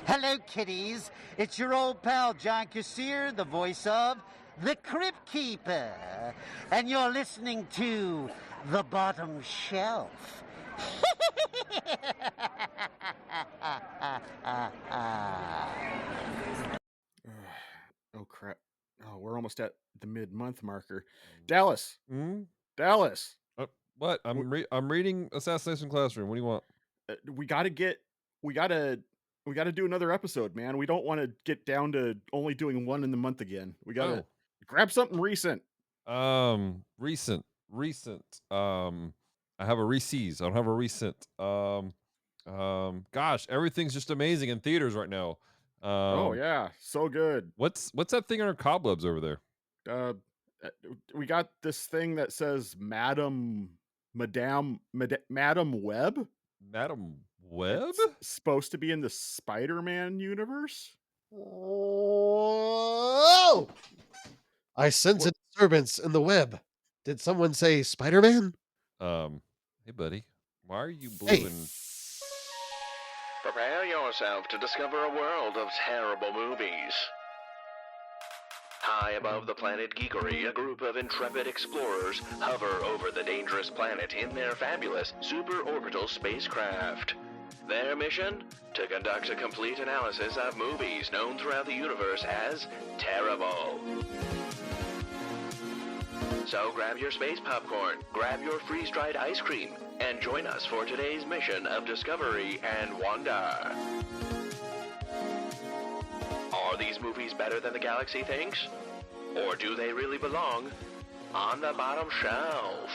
Hello, kiddies. It's your old pal, John Kassir, the voice of the Crypt Keeper. And you're listening to The Bottom Shelf. Oh, crap. Oh, we're almost at the mid-month marker. Dallas. Hmm? Dallas. What? I'm reading Assassination Classroom. What do you want? We got to do another episode, man. We don't want to get down to only doing one in the month again. We got to grab something recent. Recent. I have a Reese's. I don't have a recent. Gosh, everything's just amazing in theaters right now. Oh yeah, so good. What's that thing under cobwebs over there? We got this thing that says Madam Web. Madam Web? It's supposed to be in the Spider-Man universe. Oh! I sense a disturbance in the web. Did someone say Spider-Man? Hey buddy, why are you blue Hey. and... Prepare yourself to discover a world of terrible movies. High above the planet Geekery, a group of intrepid explorers hover over the dangerous planet in their fabulous super-orbital spacecraft. Their mission? To conduct a complete analysis of movies known throughout the universe as terrible. So grab your space popcorn, grab your freeze-dried ice cream, and join us for today's mission of discovery and wonder. Are these movies better than the galaxy thinks? Or do they really belong on the bottom shelf?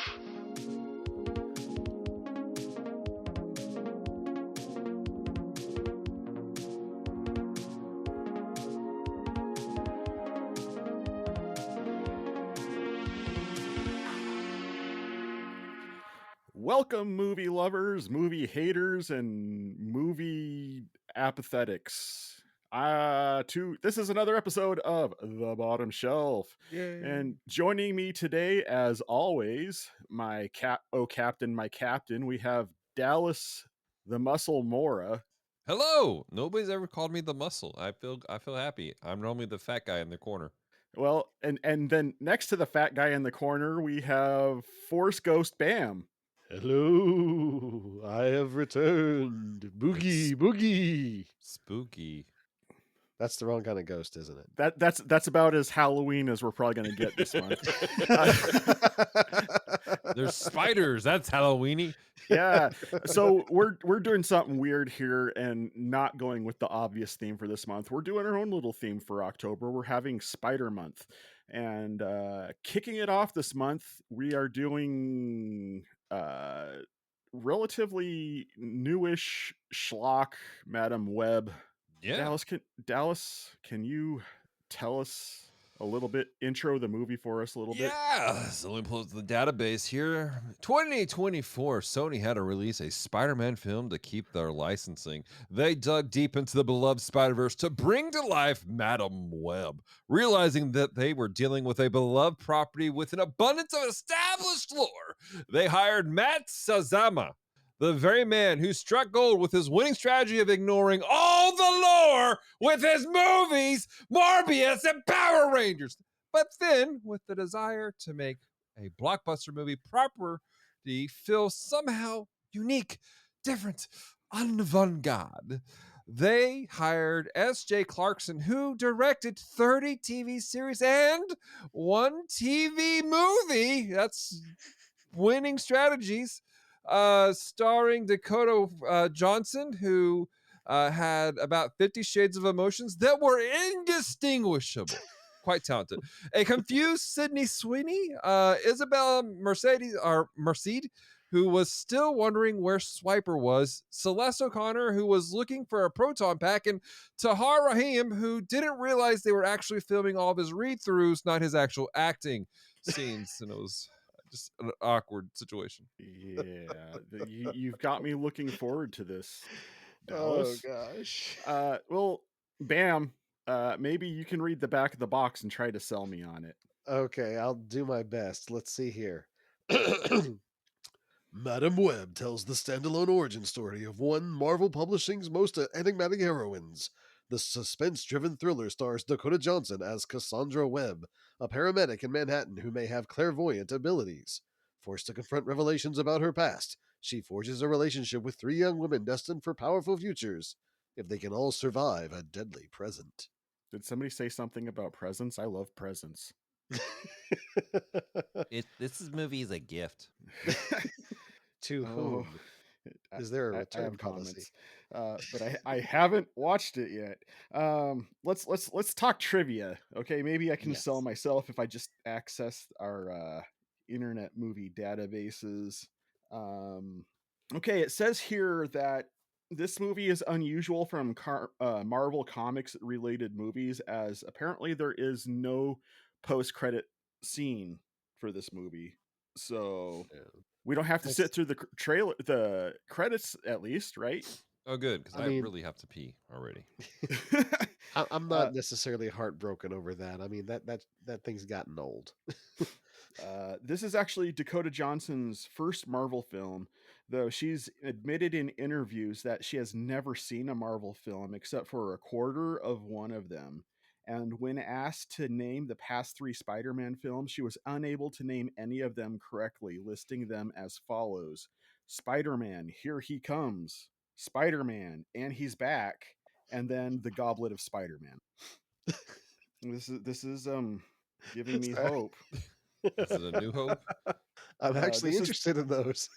Welcome, movie lovers, movie haters, and movie apathetics. This is another episode of The Bottom Shelf. Yay. And joining me today, as always, my captain, we have Dallas the Muscle Mora. Hello! Nobody's ever called me the muscle. I feel happy. I'm normally the fat guy in the corner. Well, and then next to the fat guy in the corner, we have Force Ghost Bam. Hello, I have returned. Boogie. Spooky. That's the wrong kind of ghost, isn't it? That's about as Halloween as we're probably going to get this month. There's spiders. That's Halloweeny. Yeah. So we're doing something weird here and not going with the obvious theme for this month. We're doing our own little theme for October. We're having Spider Month. And kicking it off this month, we are doing relatively newish schlock Madam Web. Yeah. Dallas, can you tell us a little bit, intro the movie for us a little bit? Yeah, so let me pull up the database here. 2024, Sony had to release a Spider-Man film to keep their licensing. They dug deep into the beloved Spider-Verse to bring to life Madam Web, realizing that they were dealing with a beloved property with an abundance of established lore. They hired Matt Sazama, the very man who struck gold with his winning strategy of ignoring all the lore with his movies, Morbius, and Power Rangers. But then, with the desire to make a blockbuster movie property feel somehow unique, different, avant-garde, they hired S.J. Clarkson, who directed 30 TV series and one TV movie. That's winning strategies. Starring Dakota Johnson, who had about 50 shades of emotions that were indistinguishable. Quite talented. A confused Sydney Sweeney, Isabella Merced, who was still wondering where Swiper was, Celeste O'Connor, who was looking for a proton pack, and Tahar Rahim, who didn't realize they were actually filming all of his read-throughs, not his actual acting scenes, and it was just an awkward situation. Yeah, you've got me looking forward to this, Dallas. Oh gosh. Well, Bam, maybe you can read the back of the box and try to sell me on it. Okay, I'll do my best. Let's see here. Madam Web tells the standalone origin story of one Marvel Publishing's most enigmatic heroines. The suspense-driven thriller stars Dakota Johnson as Cassandra Webb, a paramedic in Manhattan who may have clairvoyant abilities. Forced to confront revelations about her past, she forges a relationship with three young women destined for powerful futures, if they can all survive a deadly present. Did somebody say something about presents? I love presents. This movie is a gift. To Oh, whom? Is there a I return have policy? comments, but I haven't watched it yet. Let's talk trivia. Okay, maybe I can sell Yes. myself if I just access our internet movie databases. Okay, it says here that this movie is unusual from Marvel Comics related movies, as apparently there is no post credit scene for this movie. So Yeah. we don't have to That's- sit through the credits, at least, right? Oh, good, because I I mean- really have to pee already. I'm not necessarily heartbroken over that. I mean, that thing's gotten old. This is actually Dakota Johnson's first Marvel film, though she's admitted in interviews that she has never seen a Marvel film except for a quarter of one of them. And when asked to name the past three Spider-Man films, she was unable to name any of them correctly, listing them as follows: Spider-Man, Here He Comes, Spider-Man, and He's Back, and then The Goblet of Spider-Man. This is giving me Sorry. hope. Is it A New Hope? I'm actually this is- interested in those.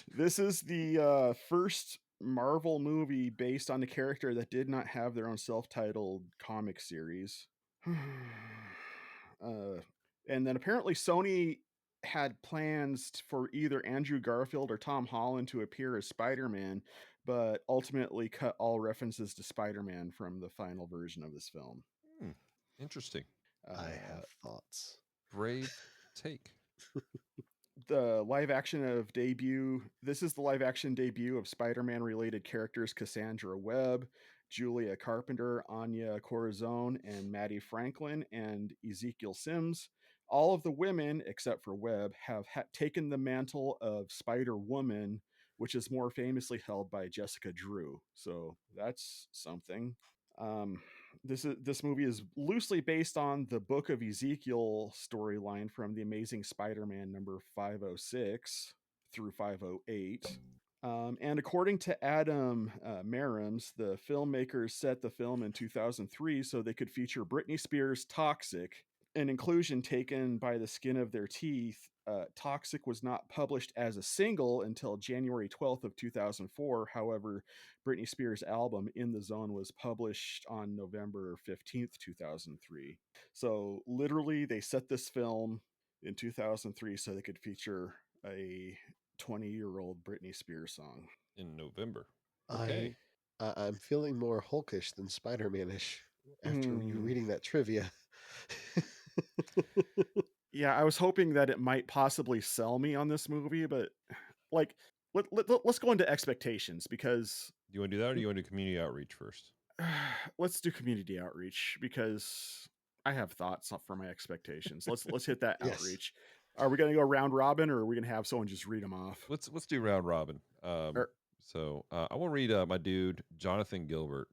This is the first Marvel movie based on a character that did not have their own self-titled comic series. And then apparently Sony had plans for either Andrew Garfield or Tom Holland to appear as Spider-Man, but ultimately cut all references to Spider-Man from the final version of this film. Interesting. I have thoughts. Brave take. The live action of debut. This is the live action debut of Spider-Man related characters Cassandra Webb, Julia Carpenter, Anya Corazon, and Maddie Franklin, and Ezekiel Sims. All of the women, except for Webb, have taken the mantle of Spider-Woman, which is more famously held by Jessica Drew. So that's something. This movie is loosely based on the Book of Ezekiel storyline from The Amazing Spider-Man number 506 through 508. And according to Adam Merrims, the filmmakers set the film in 2003 so they could feature Britney Spears' Toxic, an inclusion taken by the skin of their teeth. Toxic was not published as a single until January 12th of 2004. However, Britney Spears' album In the Zone was published on November 15th, 2003. So literally they set this film in 2003 so they could feature a 20-year-old Britney Spears song. In November. Okay. I'm feeling more Hulkish than Spider-Man-ish after you Mm. reading that trivia. Yeah, I was hoping that it might possibly sell me on this movie, but like let's go into expectations, because Do you want to do that, or do you want to do community outreach first? let's do community outreach, because I have thoughts for my expectations. Let's hit that Yes. outreach. Are we going to go round robin, or are we going to have someone just read them off? Let's do round robin. So I want to read my dude Jonathan Gilbert,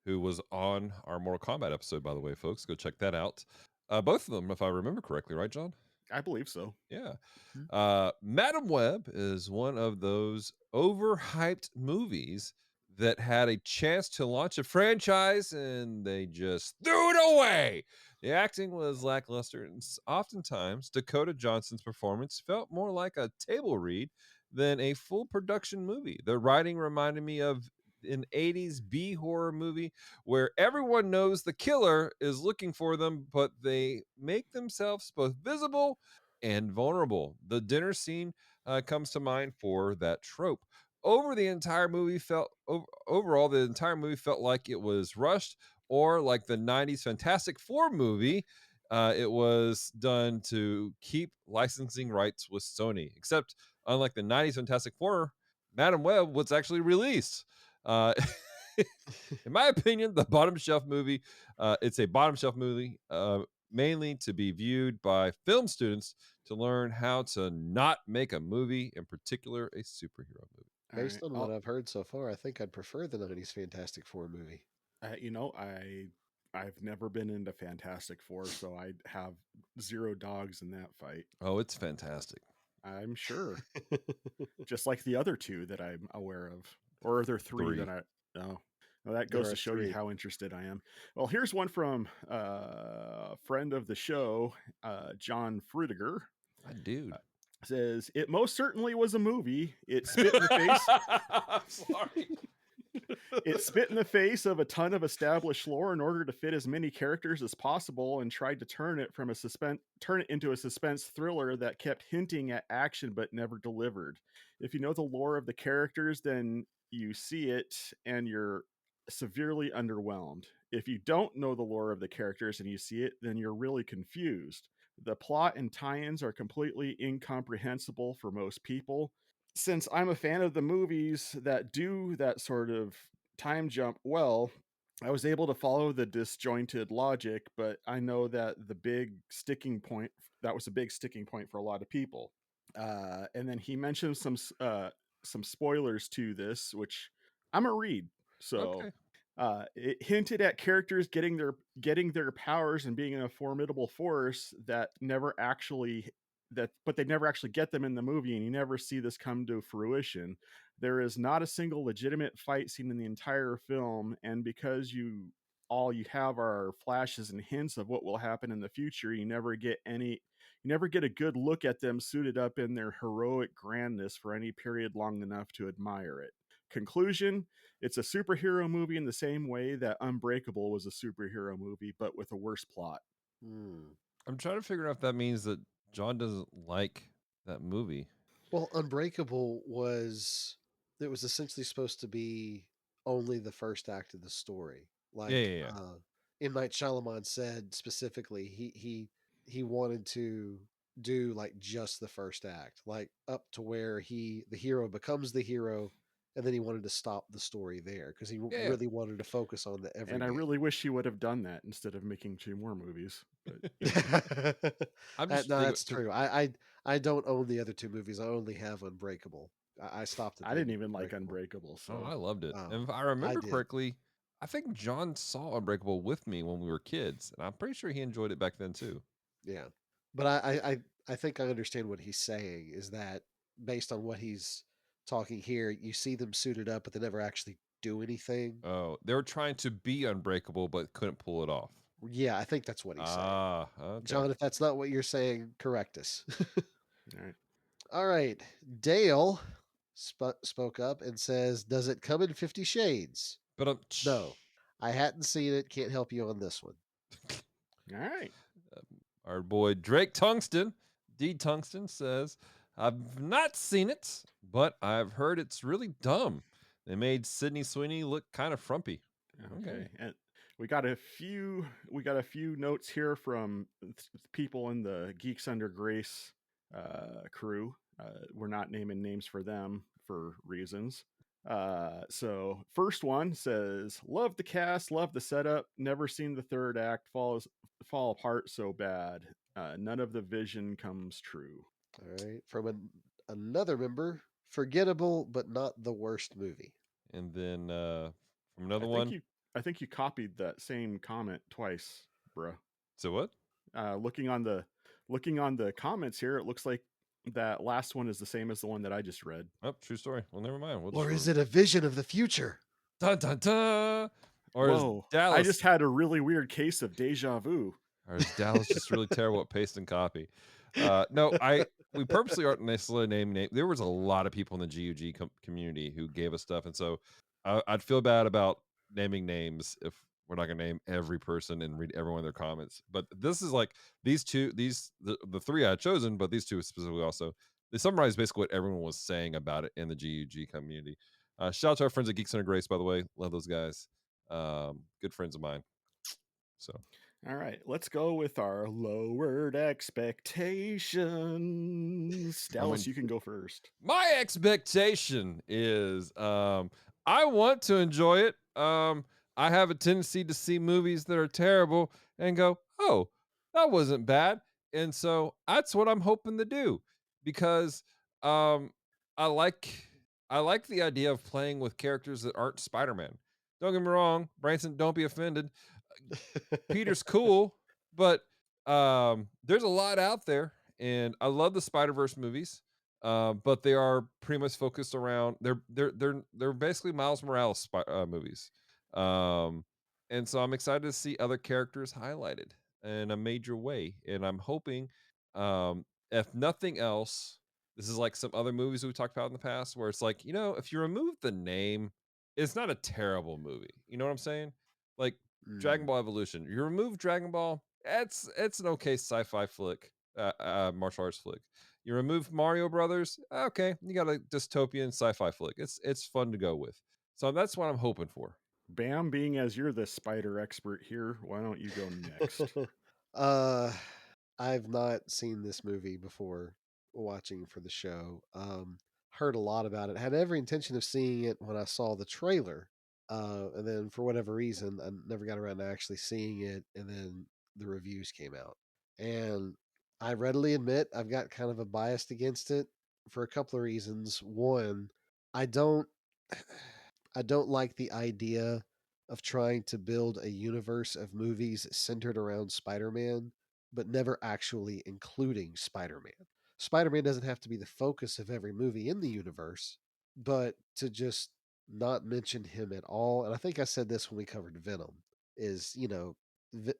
who was on our Mortal Kombat episode, by the way, folks. Go check that out. Both of them, if I remember correctly, right, John? I believe so. Yeah. Madam Web is one of those overhyped movies that had a chance to launch a franchise and they just threw it away. The acting was lackluster, and oftentimes Dakota Johnson's performance felt more like a table read than a full production movie. The writing reminded me of an 80s B horror movie where everyone knows the killer is looking for them, but they make themselves both visible and vulnerable. The dinner scene comes to mind for that trope. Overall, the entire movie felt like it was rushed, or like the 90s Fantastic Four movie. It was done to keep licensing rights with Sony, except unlike the 90s Fantastic Four, Madam Web was actually released. In my opinion, the bottom shelf movie, it's a bottom shelf movie mainly to be viewed by film students to learn how to not make a movie, in particular a superhero movie. All Based right. on what I've heard so far, I think I'd prefer the 90s Fantastic Four movie. I've never been into Fantastic Four, so I have zero dogs in that fight. Oh, it's fantastic. I'm sure. Just like the other two that I'm aware of. Or are there three Three. that I oh. Well, that There goes are to show you three. how interested I am. Well, here's one from friend of the show, John Frudiger. Dude. Says, it most certainly was a movie. It spit in the face. I'm sorry. It spit in the face of a ton of established lore in order to fit as many characters as possible, and tried to turn it into a suspense thriller that kept hinting at action but never delivered. If you know the lore of the characters, then you see it and you're severely underwhelmed. If you don't know the lore of the characters and you see it, then you're really confused. The plot and tie-ins are completely incomprehensible for most people. Since I'm a fan of the movies that do that sort of time jump well, I was able to follow the disjointed logic, but I know that was a big sticking point for a lot of people. And then he mentioned some spoilers to this, which I'm gonna read. So Okay. it hinted at characters getting their powers and being a formidable force but they never actually get them in the movie, and you never see this come to fruition. There is not a single legitimate fight scene in the entire film, and because all you have are flashes and hints of what will happen in the future, you never get a good look at them suited up in their heroic grandness for any period long enough to admire it. Conclusion: it's a superhero movie in the same way that Unbreakable was a superhero movie, but with a worse plot. I'm trying to figure out if that means that John doesn't like that movie. Well, Unbreakable was essentially supposed to be only the first act of the story. Like Yeah. M. Night Shyamalan said specifically, he wanted to do like just the first act, like up to where the hero becomes the hero, and then he wanted to stop the story there because he Yeah. really wanted to focus on the everyday. And I really wish he would have done that instead of making 2 more movies. But I'm just no, thinking- that's true. I don't own the other 2 movies. I only have Unbreakable. I stopped at I the didn't end of even like Unbreakable. Oh, So I loved it. Oh, And if I remember did. correctly, I think John saw Unbreakable with me when we were kids, and I'm pretty sure he enjoyed it back then too. Yeah, but I think I understand what he's saying is that based on what he's talking here, you see them suited up, but they never actually do anything. Oh, they were trying to be unbreakable but couldn't pull it off. Yeah, I think that's what he's saying. Okay. John, if that's not what you're saying, correct us. all right. All right, Dale spoke up and says, "Does it come in 50 Shades?" But No, I hadn't seen it. Can't help you on this one. All right. Our boy Drake Tungsten, D Tungsten says, I've not seen it, but I've heard it's really dumb. They made Sydney Sweeney look kind of frumpy. Okay. And we got a few notes here from people in the Geeks Under Grace crew. We're not naming names for them for reasons. So first one says, love the cast, love the setup, never seen the third act fall apart so bad. None of the vision comes true. All right, from another member, forgettable but not the worst movie. And then from another one. I think you copied that same comment twice, bro. So what? Looking on the comments here, it looks like that last one is the same as the one that I just read. Oh, true story. Well, never mind. Or is it a vision of the future? Dun, dun, dun. Or Whoa, is Dallas? I just had a really weird case of deja vu. Or is Dallas just really terrible at paste and copy? No, we purposely aren't necessarily naming name. There was a lot of people in the GUG community who gave us stuff, and so I'd feel bad about naming names if we're not going to name every person and read every one of their comments. But this is like the 3 I had chosen, but these 2 specifically also, they summarize basically what everyone was saying about it in the GUG community. Shout out to our friends at Geeks Under Grace, by the way. Love those guys. Good friends of mine. So. All right, let's go with our lowered expectations. Dallas, you can go first. My expectation is I want to enjoy it. I have a tendency to see movies that are terrible and go, oh, that wasn't bad. And so that's what I'm hoping to do, because um I like I like the idea of playing with characters that aren't Spider-Man. Don't get me wrong, Branson, don't be offended. Peter's cool, but there's a lot out there, and I love the Spider-Verse movies. But they are pretty much focused around they're basically Miles Morales movies. Um, and so I'm excited to see other characters highlighted in a major way, and I'm hoping, if nothing else, this is like some other movies we talked about in the past, where it's like, if you remove the name, it's not a terrible movie. You know what I'm saying? Like Dragon Ball Evolution. You remove Dragon Ball, it's an okay sci-fi flick, martial arts flick. You remove Mario Brothers, okay, you got a dystopian sci-fi flick. It's fun to go with. So that's what I'm hoping for. Bam, being as you're the spider expert here, why don't you go next? I've not seen this movie before watching for the show. Heard a lot about it. Had every intention of seeing it when I saw the trailer. And then for whatever reason, I never got around to actually seeing it. And then the reviews came out. And I readily admit I've got kind of a bias against it for a couple of reasons. One, I don't I don't like the idea of trying to build a universe of movies centered around Spider-Man, but never actually including Spider-Man. Spider-Man doesn't have to be the focus of every movie in the universe, but to just not mention him at all. And I think I said this when we covered Venom, is,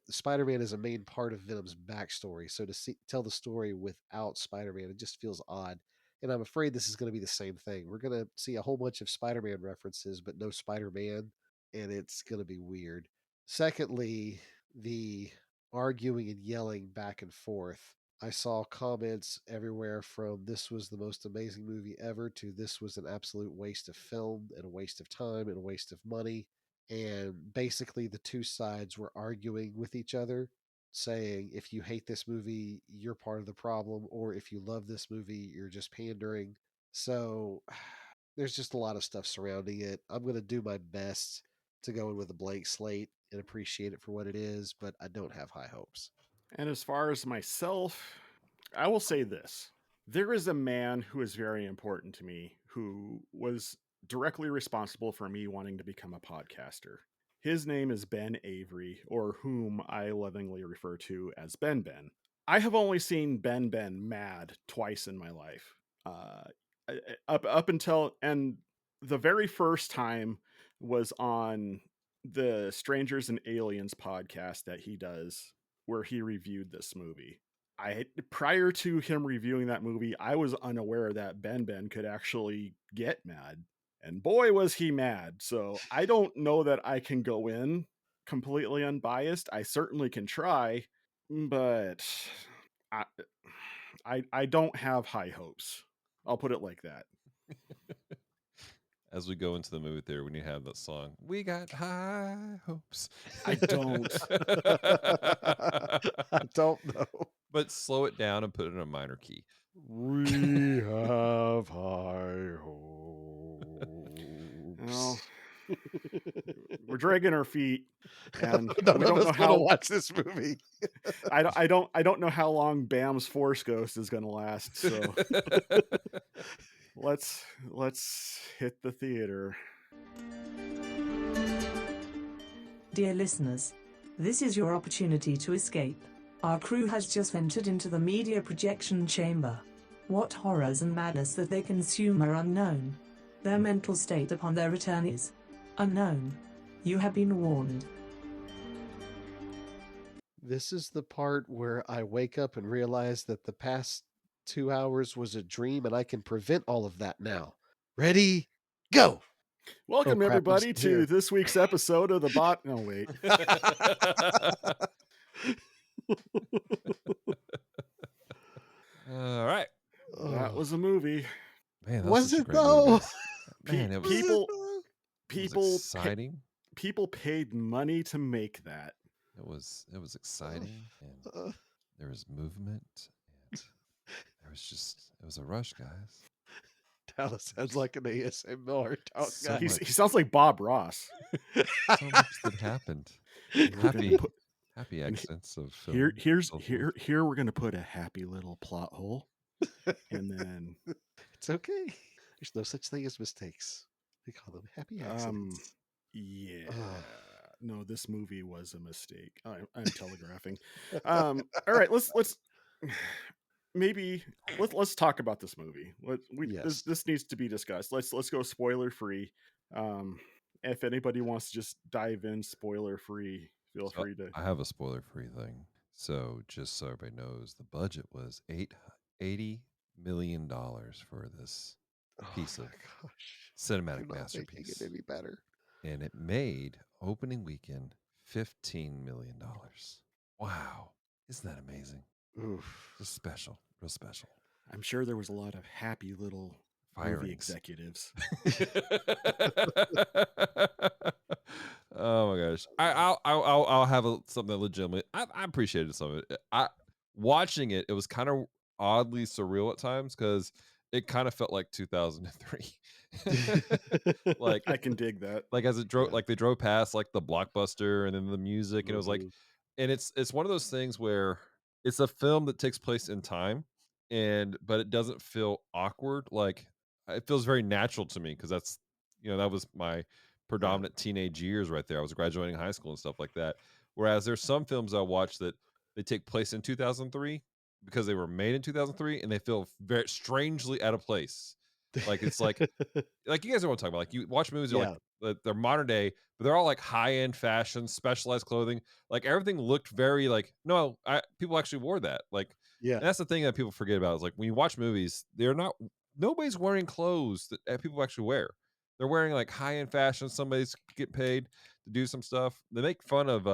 Spider-Man is a main part of Venom's backstory. So to tell the story without Spider-Man, it just feels odd. And I'm afraid this is going to be the same thing. We're going to see a whole bunch of Spider-Man references, but no Spider-Man, and it's going to be weird. Secondly, the arguing and yelling back and forth. I saw comments everywhere from "this was the most amazing movie ever" to "this was an absolute waste of film and a waste of time and a waste of money." And basically, the two sides were arguing with each other, saying, if you hate this movie, you're part of the problem, or if you love this movie, you're just pandering. So there's just a lot of stuff surrounding it. I'm going to do my best to go in with a blank slate and appreciate it for what it is, but I don't have high hopes. And as far as myself, I will say this. There is a man who is very important to me who was directly responsible for me wanting to become a podcaster. His name is Ben Avery, or whom I lovingly refer to as Ben Ben. I have only seen Ben Ben mad twice in my life. Up until, and the very first time was on the Strangers and Aliens podcast that he does, where he reviewed this movie. Prior to him reviewing that movie, I was unaware that Ben Ben could actually get mad, and boy was he mad. So I don't know that I can go in completely unbiased. I certainly can try, but I don't have high hopes. I'll put it like that. As we go into the movie theater, when you have that song, "We Got High Hopes." I don't. I don't know. But slow it down and put it in a minor key. We have high hopes. Well, we're dragging our feet, and None we of don't us know gonna how. watch this movie. I don't know how long Bam's Force Ghost is going to last. So let's hit the theater. Dear listeners, this is your opportunity to escape. Our crew has just entered into the media projection chamber. What horrors and madness that they consume are unknown. Their mental state upon their return is unknown. You have been warned. This is the part where I wake up and realize that the past 2 hours was a dream and I can prevent all of that now. Ready? Go! Welcome, crap, everybody, I'm to here. this week's episode of the Bot. No, wait. All right. That was a movie. Man, that Was such a it great though? movie. Man, it was, People, it was people, exciting. people paid money to make that. It was exciting, and there was movement, and it was a rush, guys. Dallas sounds like an ASMR talk So guy. much. He sounds like Bob Ross. So much that happened. We're gonna Happy Happy And accents of here, film. here's So forth. here we're gonna put a happy little plot hole, and then It's okay. There's no such thing as mistakes. We call them happy accidents. yeah, Ugh. no, this movie was a mistake. I'm telegraphing. All right, let's maybe let's talk about this movie. Yes. This needs to be discussed. Let's go spoiler free. If anybody wants to just dive in spoiler free, feel So free to. I have a spoiler-free thing. So just so everybody knows, the budget was $80 million for this Oh piece my of gosh. You're cinematic not making it masterpiece, any better. and it made opening weekend $15 million. Wow, isn't that amazing? Oof. Just special, real special. I'm sure there was a lot of happy little movie Firings. executives. Oh my gosh! I'll have something legitimate. I appreciated some of it. Watching it, it was kind of oddly surreal at times because it kind of felt like 2003. like I can dig that. as it drove, Yeah. like they drove past like the blockbuster and then the music, and it was like, Mhm. and it's one of those things where it's a film that takes place in time, but it doesn't feel awkward. Like it feels very natural to me because that's that was my Yeah. predominant teenage years right there. I was graduating high school and stuff like that. Whereas there's some films I watch that they take place in 2003 because they were made in 2003 and they feel very strangely out of place. Like it's like you guys know what I'm talking about. Like you watch movies, they're Yeah. like they're modern day, but they're all like high end fashion, specialized clothing. Like everything looked very like no, people actually wore that. Like, Yeah. and that's the thing that people forget about is like when you watch movies, they're not nobody's wearing clothes that people actually wear. They're wearing like high end fashion. Somebody's getting paid to do some stuff. They make fun of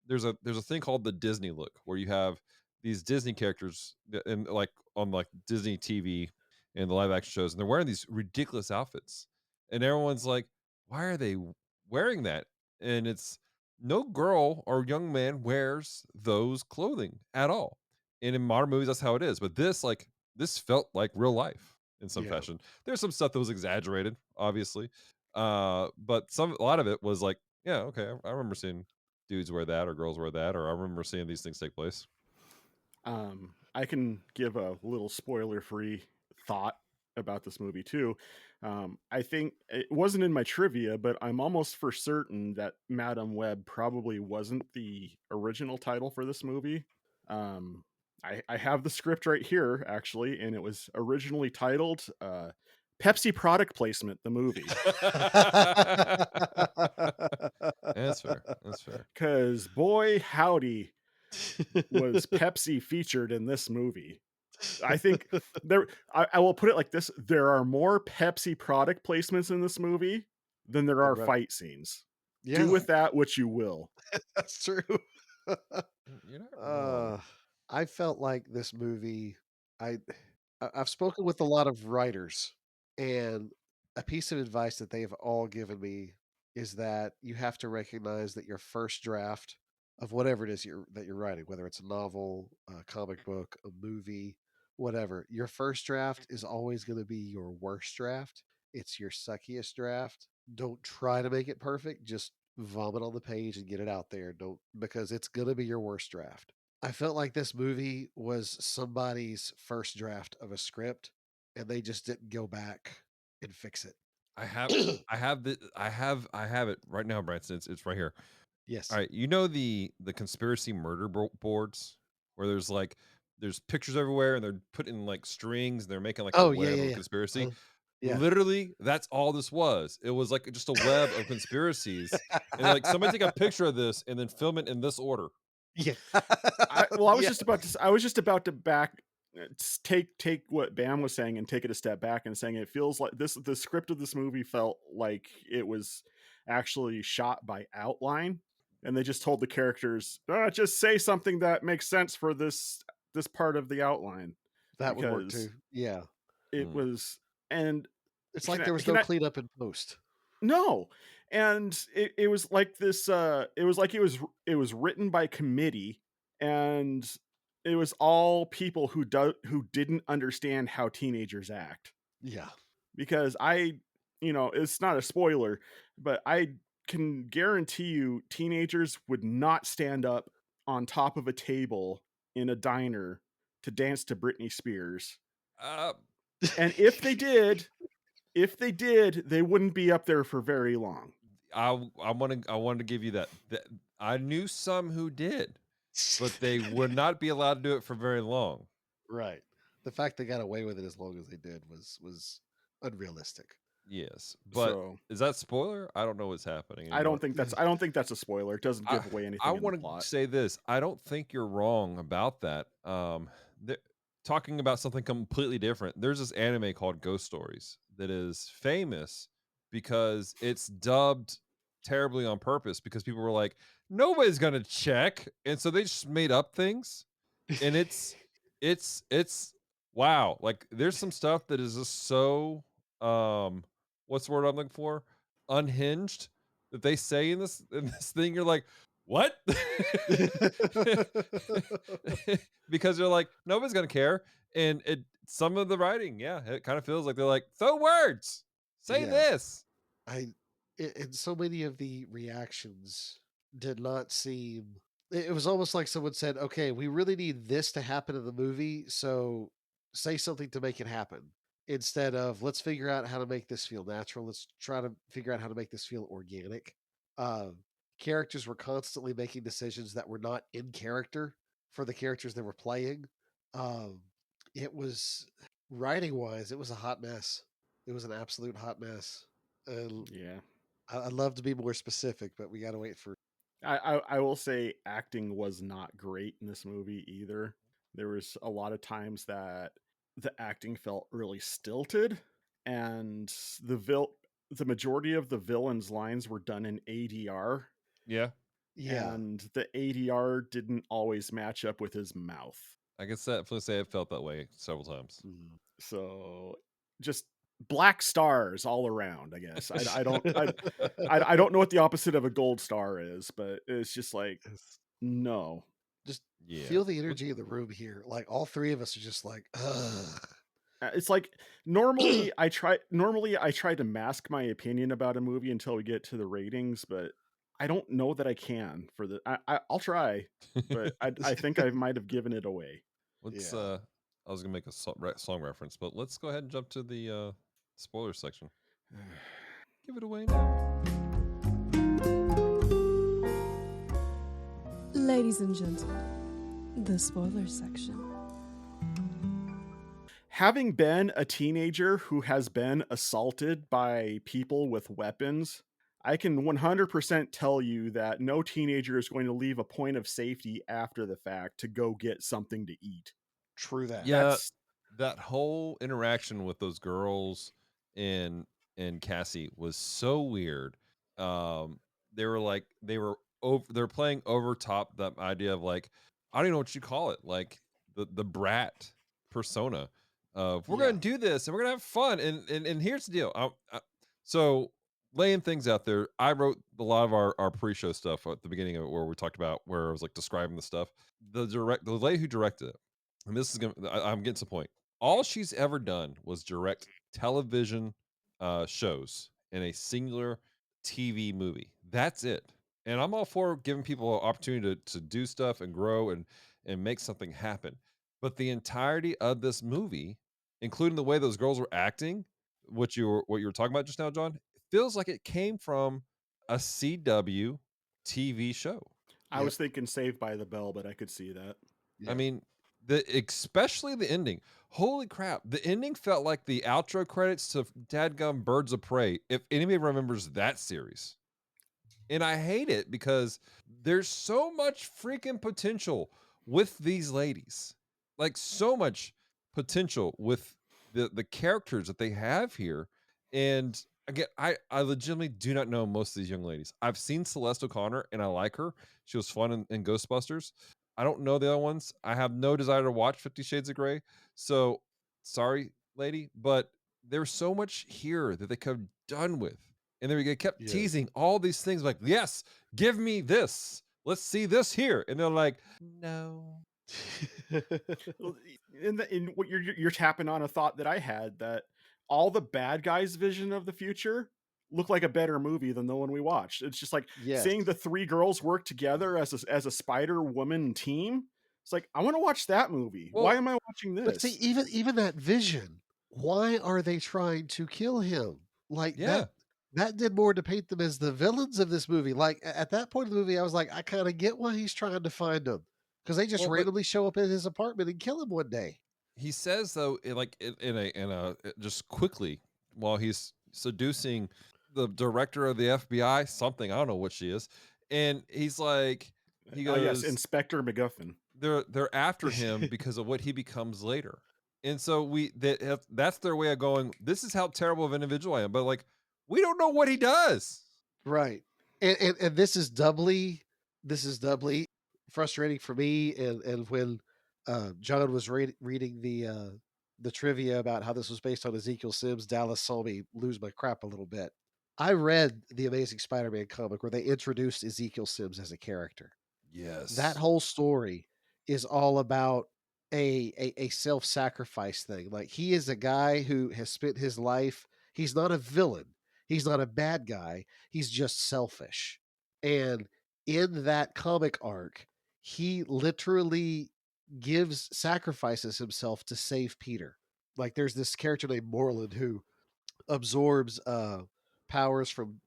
there's a thing called the Disney look where you have these Disney characters and like on like Disney TV and the live action shows, and they're wearing these ridiculous outfits, and everyone's like, "Why are they wearing that?" And it's no girl or young man wears those clothing at all. And in modern movies, that's how it is. But this felt like real life in some Yeah. fashion. There's some stuff that was exaggerated, obviously, but a lot of it was like, yeah, okay, I remember seeing dudes wear that or girls wear that, or I remember seeing these things take place. I can give a little spoiler-free thought about this movie too. I think it wasn't in my trivia, but I'm almost for certain that Madam Web probably wasn't the original title for this movie. Um, I have the script right here actually, and it was originally titled Pepsi Product Placement, the movie. That's fair. That's fair. Because boy, howdy, was Pepsi featured in this movie. I think I will put it like this: there are more Pepsi product placements in this movie than there are Right. fight scenes. Yeah. Do with that what you will. That's true. You're not wrong. uh, I felt like this movie. I I've spoken with a lot of writers, and a piece of advice that they've all given me is that you have to recognize that your first draft of whatever it is that you're writing, whether it's a novel, a comic book, a movie, whatever, your first draft is always going to be your worst draft. It's your suckiest draft. Don't try to make it perfect. Just vomit on the page and get it out there. Don't, because it's going to be your worst draft. I felt like this movie was somebody's first draft of a script and they just didn't go back and fix it. I have I have it right now, Branson. It's right here. All Yes. right, you know the conspiracy murder boards where there's pictures everywhere and they're putting like strings and they're making like a Oh, yeah, web yeah, of yeah. conspiracy. Yeah. Literally, that's all this was. It was like just a web of conspiracies, and like somebody take a picture of this and then film it in this order. Yeah. I was Yeah. just about to. I was just about to take what Bam was saying and take it a step back and saying it feels like this. The script of this movie felt like it was actually shot by outline, and they just told the characters, just say something that makes sense for this part of the outline, That would work because too. Yeah. it Mm. was. And It's can like I, there was can no I cleanup in post. no, and it was like this. It was like it was written by committee, and it was all people who didn't understand how teenagers act. Yeah. Because it's not a spoiler, but I can guarantee you, teenagers would not stand up on top of a table in a diner to dance to Britney Spears. Uh, And if they did, they wouldn't be up there for very long. I wanted to give you that. I knew some who did, but they would not be allowed to do it for very long. Right. The fact they got away with it as long as they did was unrealistic. Yes, but So is that spoiler? I don't know what's happening I anymore. don't think that's a spoiler. It doesn't give away I anything in the want to plot. say this. I don't think you're wrong about that. Talking about something completely different. There's this anime called Ghost Stories that is famous because it's dubbed terribly on purpose because people were like, nobody's gonna check, and so they just made up things, and it's wow. Like there's some stuff that is just so what's the word I'm looking for? Unhinged that they say in this thing. You're like, what? Because they're like, nobody's gonna care. And some of the writing, yeah, it kind of feels like they're like, throw words, say Yeah. this. And so many of the reactions did not seem. It was almost like someone said, "Okay, we really need this to happen in the movie, so say something to make it happen." Instead of let's figure out how to make this feel natural. Let's try to figure out how to make this feel organic. Um, Characters were constantly making decisions that were not in character for the characters they were playing. Um, it was writing wise, it was a hot mess. It was an absolute hot mess. And Yeah. I'd love to be more specific, but we got to wait for. I will say acting was not great in this movie either. There was a lot of times that the acting felt really stilted, and the majority of the villain's lines were done in ADR, Yeah, Yeah. and the ADR didn't always match up with his mouth. I guess that say it felt that way several times. Mm. So just black stars all around, I guess. I don't know what the opposite of a gold star is, but it's just like no. Just Yeah, feel the energy in the room here. Like all three of us are just like, ugh. It's like normally I try to mask my opinion about a movie until we get to the ratings, but I don't know that I can for the I'll try, but I think I might have given it away. let's. Yeah. I was gonna make a song reference, but let's go ahead and jump to the spoiler section. Give it away now. Ladies and gentlemen, the spoiler section. Having been a teenager who has been assaulted by people with weapons, I can 100% tell you that no teenager is going to leave a point of safety after the fact to go get something to eat. True that. Yeah, That's that whole interaction with those girls and Cassie was so weird. They were like they're playing over top that idea of like I don't even know what you call it, like the brat persona of we're Yeah. gonna do this and we're gonna have fun and here's the deal. So laying things out there, I wrote a lot of our pre-show stuff at the beginning of it where we talked about where I was like describing the stuff. The lady who directed it, and this is gonna I'm getting to the point. All she's ever done was direct television shows in a singular TV movie. That's it. And I'm all for giving people an opportunity to do stuff and grow and make something happen. But the entirety of this movie, including the way those girls were acting, what you were talking about just now, John, it feels like it came from a CW TV show. I Yep. was thinking Saved by the Bell, but I could see that. I Yep. mean, especially the ending. Holy crap! The ending felt like the outro credits to Dadgum Birds of Prey. If anybody remembers that series, and I hate it because there's so much freaking potential with these ladies, like so much potential with the characters that they have here. And again, I legitimately do not know most of these young ladies. I've seen Celeste O'Connor and I like her. She was fun in Ghostbusters. I don't know the other ones. I have no desire to watch 50 Shades of Grey. So sorry, lady, but there's so much here that they could have done with. And they kept Yeah. teasing all these things like, yes, give me this. Let's see this here. And they're like, no. Well, in what you're tapping on a thought that I had, that all the bad guys' vision of the future look like a better movie than the one we watched. It's just like Yes. seeing the three girls work together as a Spider Woman team. It's like, I want to watch that movie. Well, Why am I watching this? But see, even that Vision, why are they trying to kill him? Like Yeah. that did more to paint them as the villains of this movie. Like at that point of the movie, I was like, I kind of get why he's trying to find them, because they just Well, but- randomly show up in his apartment and kill him one day. He says though, in a just quickly while he's seducing the director of the FBI, something I don't know what she is, and he's like, he goes, yes, Inspector McGuffin. they're after him because of what he becomes later, and so that's their way of going, this is how terrible of an individual I am, but like we don't know what he does. Right. And this is doubly frustrating for me. And when John was reading the trivia about how this was based on Ezekiel Sims, Dallas saw me lose my crap a little bit. I read the Amazing Spider-Man comic where they introduced Ezekiel Sims as a character. Yes, That whole story is all about a self-sacrifice thing. Like, he is a guy who has spent his life, he's not a villain, he's not a bad guy, he's just selfish. And in that comic arc, he literally sacrifices himself to save Peter. Like, there's this character named Moreland who absorbs powers from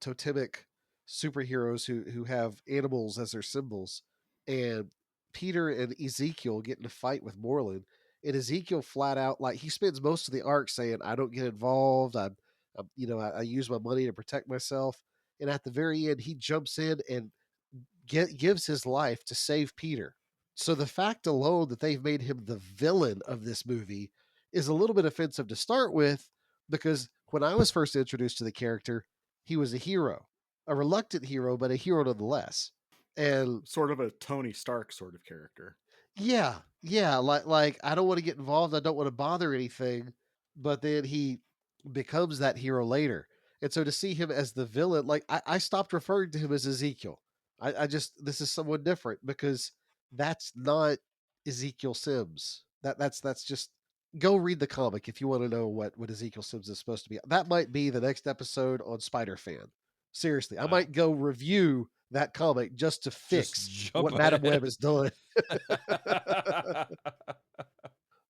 totemic superheroes who have animals as their symbols. And Peter and Ezekiel get in a fight with Moreland, and Ezekiel flat out, like, he spends most of the arc saying, I don't get involved, I use my money to protect myself. And at the very end, he jumps in and gives his life to save Peter. So the fact alone that they've made him the villain of this movie is a little bit offensive to start with, because when I was first introduced to the character, he was a hero, a reluctant hero, but a hero nonetheless. And Sort of a Tony Stark sort of character. yeah, like I don't want to get involved, I don't want to bother anything, but then he becomes that hero later. And so to see him as the villain, like, I stopped referring to him as Ezekiel. I just, this is someone different, because that's not Ezekiel Sims. That's just, go read the comic if you want to know what Ezekiel Sims is supposed to be. That might be the next episode on Spider Fan. Seriously, I might go review that comic just to fix what Madam Web has done.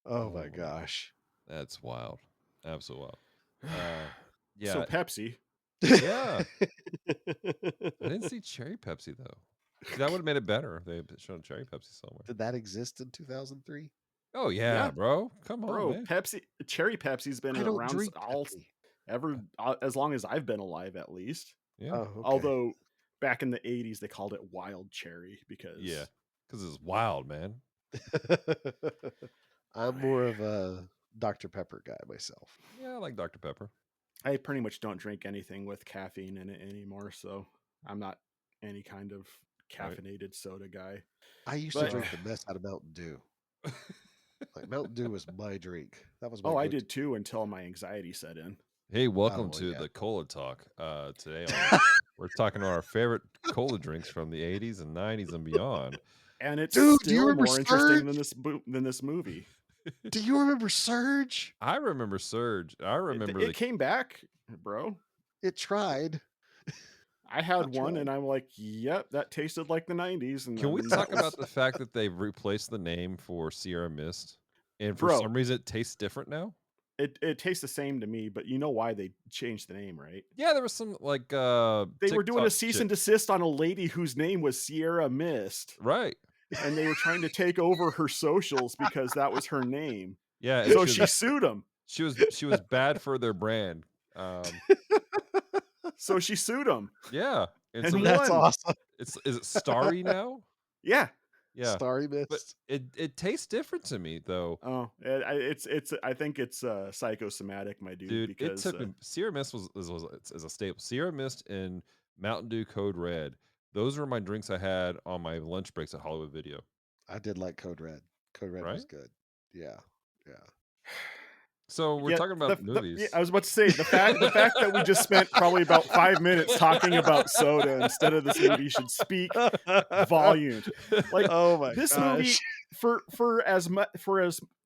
Oh my gosh. That's wild. Absolutely wild. Yeah. So Pepsi. Yeah. I didn't see cherry Pepsi though. That would have made it better if they had shown cherry Pepsi somewhere. Did that exist in 2003? Oh yeah, bro. Come on, bro. man. Cherry Pepsi's been I don't around drink Pepsi. as long as I've been alive, at least. Yeah. Oh, okay. Although back in the 80s they called it wild cherry because it's wild, man. I'm more of a Dr. Pepper guy myself. Yeah, I like Dr. Pepper. I pretty much don't drink anything with caffeine in it anymore, so I'm not any kind of caffeinated soda guy. I used to drink the mess out of Mountain Dew. Like, Mountain Dew was my drink. That was my I did too, until my anxiety set in. Hey, welcome to the Cola Talk. Today we're talking about our favorite cola drinks from the 80s and 90s and beyond. And it's Dude, do you still remember more interesting Surge? than this movie. Do you remember Surge? I remember Surge. I remember it came back, bro. It tried. I had one and I'm like, yep, that tasted like the 90s. And can we talk about the fact that they've replaced the name for Sierra Mist, and for some reason it tastes different now? It tastes the same to me, but you know why they changed the name, right? Yeah, there was some like they were doing a cease and desist on a lady whose name was Sierra Mist, right? And they were trying to take over her socials because that was her name. Yeah, so she sued them. She was bad for their brand. So she sued them. Yeah, and so that's awesome. Is it Starry now? Yeah. Starry Mist. But it tastes different to me though. Oh, it's I think it's psychosomatic, my dude. Because it took me. Sierra Mist was a staple. Sierra Mist and Mountain Dew Code Red. Those were my drinks I had on my lunch breaks at Hollywood Video. I did like Code Red. Code Red was good. Yeah. So we're talking about movies. I was about to say the fact that we just spent probably about 5 minutes talking about soda instead of this movie should speak volumes. Like, oh my this movie, for as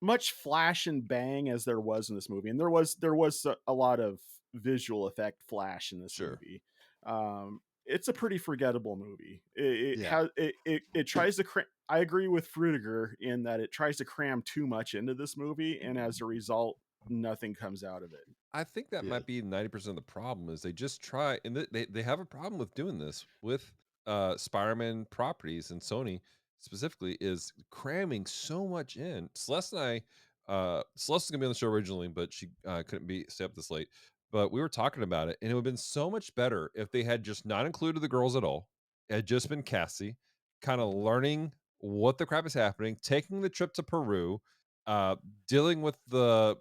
much flash and bang as there was in this movie, and there was a lot of visual effect flash in this Sure. movie. It's a pretty forgettable movie. It Yeah. has it tries to I agree with Fruitiger in that it tries to cram too much into this movie, and as a result, nothing comes out of it. I think that Yeah. might be 90% of the problem is they just try and they have a problem with doing this with Spider-Man properties, and Sony specifically is cramming so much in. Celeste and I Celeste was gonna be on the show originally, but she couldn't stay up this late. But we were talking about it, and it would have been so much better if they had just not included the girls at all. It had just been Cassie, kind of learning what the crap is happening, taking the trip to Peru, uh, dealing with the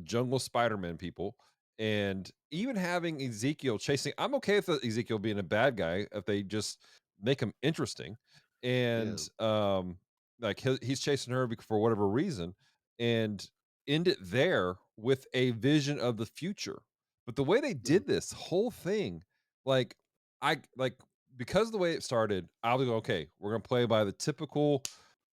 jungle Spider-Man people, and even having Ezekiel chasing. I'm okay with Ezekiel being a bad guy if they just make him interesting, Yeah. and like he's chasing her for whatever reason, and end it there with a vision of the future. But the way they Mhm. did this whole thing, like I like because of the way it started, I was like, okay, we're gonna play by the typical,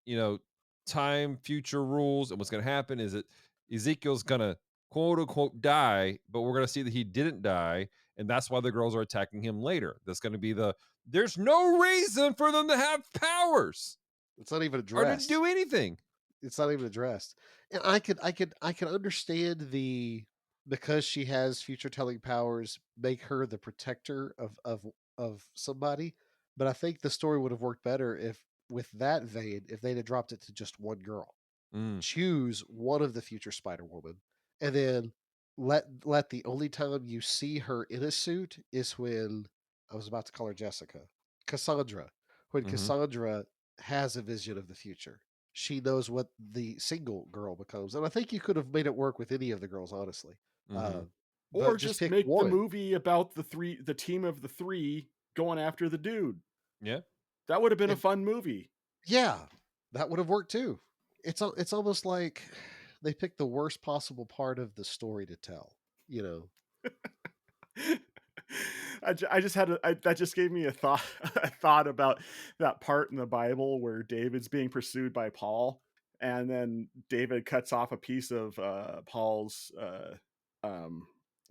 you know, time future rules, and what's gonna happen is that Ezekiel's gonna quote unquote die, but we're gonna see that he didn't die, and that's why the girls are attacking him later. That's gonna be there's no reason for them to have powers It's not even or to addressed. do anything. It's not even addressed. And I can understand the, because she has future telling powers, make her the protector of somebody. But I think the story would have worked better if, with that vein, if they'd have dropped it to just one girl. Mm, Choose one of the future Spider Woman, and then let the only time you see her in a suit is when, I was about to call her Jessica, Cassandra. When hmm Cassandra has a vision of the future, she knows what the single girl becomes, and I think you could have made it work with any of the girls, honestly. hmm But Or just just pick make the one. movie about the team of the three going after the dude. Yeah. That would have been a And fun movie. yeah, that would have worked too. It's almost like they picked the worst possible part of the story to tell. You know, I just had that just gave me a thought a thought about that part in the Bible where David's being pursued by Paul, and then David cuts off a piece of Paul's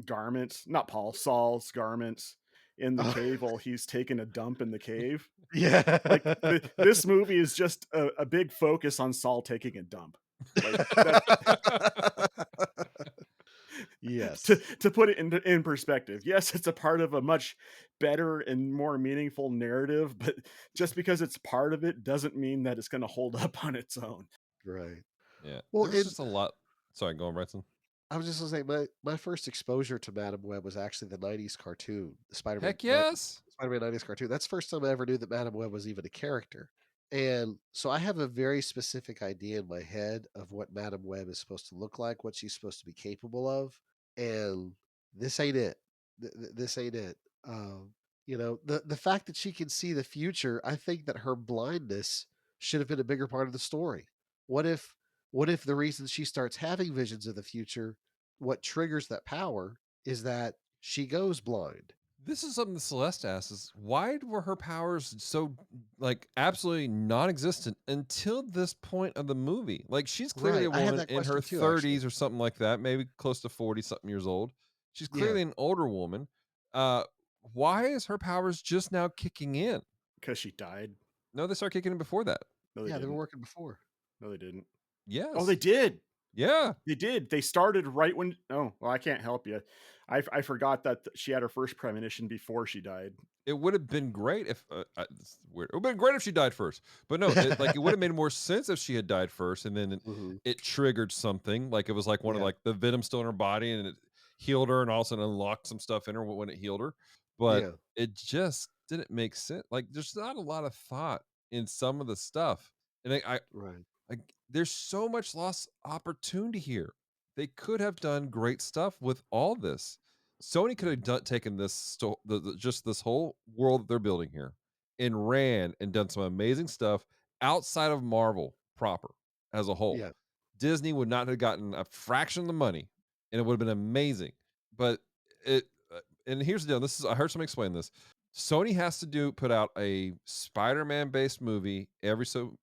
garments, not Paul, Saul's garments in the cave while he's taking a dump in the cave. yeah. Like this movie is just a big focus on Saul taking a dump. Like that Yes. to put it in perspective. Yes, it's a part of a much better and more meaningful narrative, but just because it's part of it doesn't mean that it's going to hold up on its own. Right. Yeah. Well, There was and just a lot. Sorry, go on, Bryson. I was just gonna say my first exposure to Madam Web was actually the '90s cartoon, the Heck yes. Spider-Man '90s cartoon. That's the first time I ever knew that Madam Web was even a character. And so I have a very specific idea in my head of what Madam Web is supposed to look like, what she's supposed to be capable of, and this ain't it. This ain't it. Um, the fact that she can see the future, I think that her blindness should have been a bigger part of the story. What if what if the reason she starts having visions of the future, what triggers that power is that she goes blind? This is something that Celeste asks: is why were her powers so like absolutely non-existent until this point of the movie? Like she's clearly Right. a I had woman that in her question too, actually. 30s or something like that, maybe close to 40 something years old. She's Yeah. clearly an older woman. Uh, why is her powers just now kicking in? Because she died. No, they start kicking in before that. No, they Yeah, they were didn't. working before. No, they didn't. Oh, they Yes. did. Yeah. They did. They started right when. Oh, well, I can't help you. I forgot that she had her first premonition before she died. It would have been great if it's weird. It would have been great if she died first, but no, it would have made more sense if she had died first, and then Mhm. it triggered something. Like it was like one of Yeah. like the venom still in her body, and it healed her, and all of a sudden unlocked some stuff in her when it healed her. But Yeah. it just didn't make sense. Like there's not a lot of thought in some of the stuff, and Right. like there's so much lost opportunity here. They could have done great stuff with all this. Sony could have taken this just this whole world that they're building here and ran and done some amazing stuff outside of Marvel proper as a whole. Yeah. Disney would not have gotten a fraction of the money, and it would have been amazing. But it and here's the deal. This is I heard somebody explain this. Sony has to put out a Spider-Man based movie every so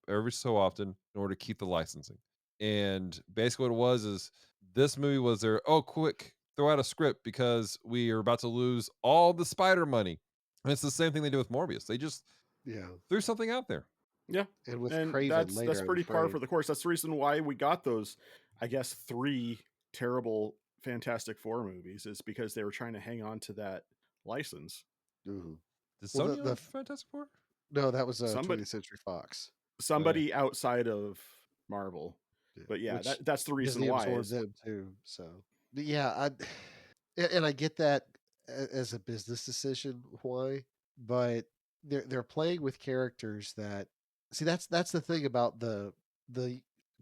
often in order to keep the licensing. And basically what it was is this movie was their quick throw out a script because we are about to lose all the spider money. And it's the same thing they do with Morbius. They just Yeah. threw something out there. Yeah, And with and Craven that's later, I'm pretty par afraid. for the course. That's the reason why we got those, I guess, 3 terrible Fantastic Four movies, is because they were trying to hang on to that license. Mhm. Did Well, Sony own Fantastic Four? no, that was Somebody 20th Century Fox. somebody outside of Marvel. Yeah. But yeah, Which that's the reason Disney why absorbed is them too. So, but yeah, and I get that as a business decision why, but they're playing with characters that see that's the thing about the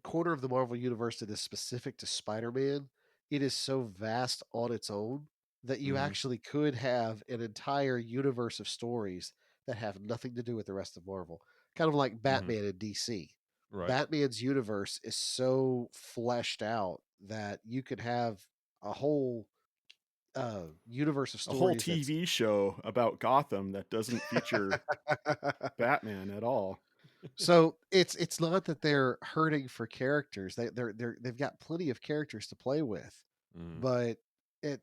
corner of the Marvel universe that is specific to Spider-Man. It is so vast on its own that you Mhm. actually could have an entire universe of stories that have nothing to do with the rest of Marvel. Kind of like Batman and DC. Right. Batman's universe is so fleshed out that you could have a whole universe of a whole stories that's TV show about Gotham that doesn't feature Batman at all. so it's not that they're hurting for characters. They've got plenty of characters to play with, Mhm. but it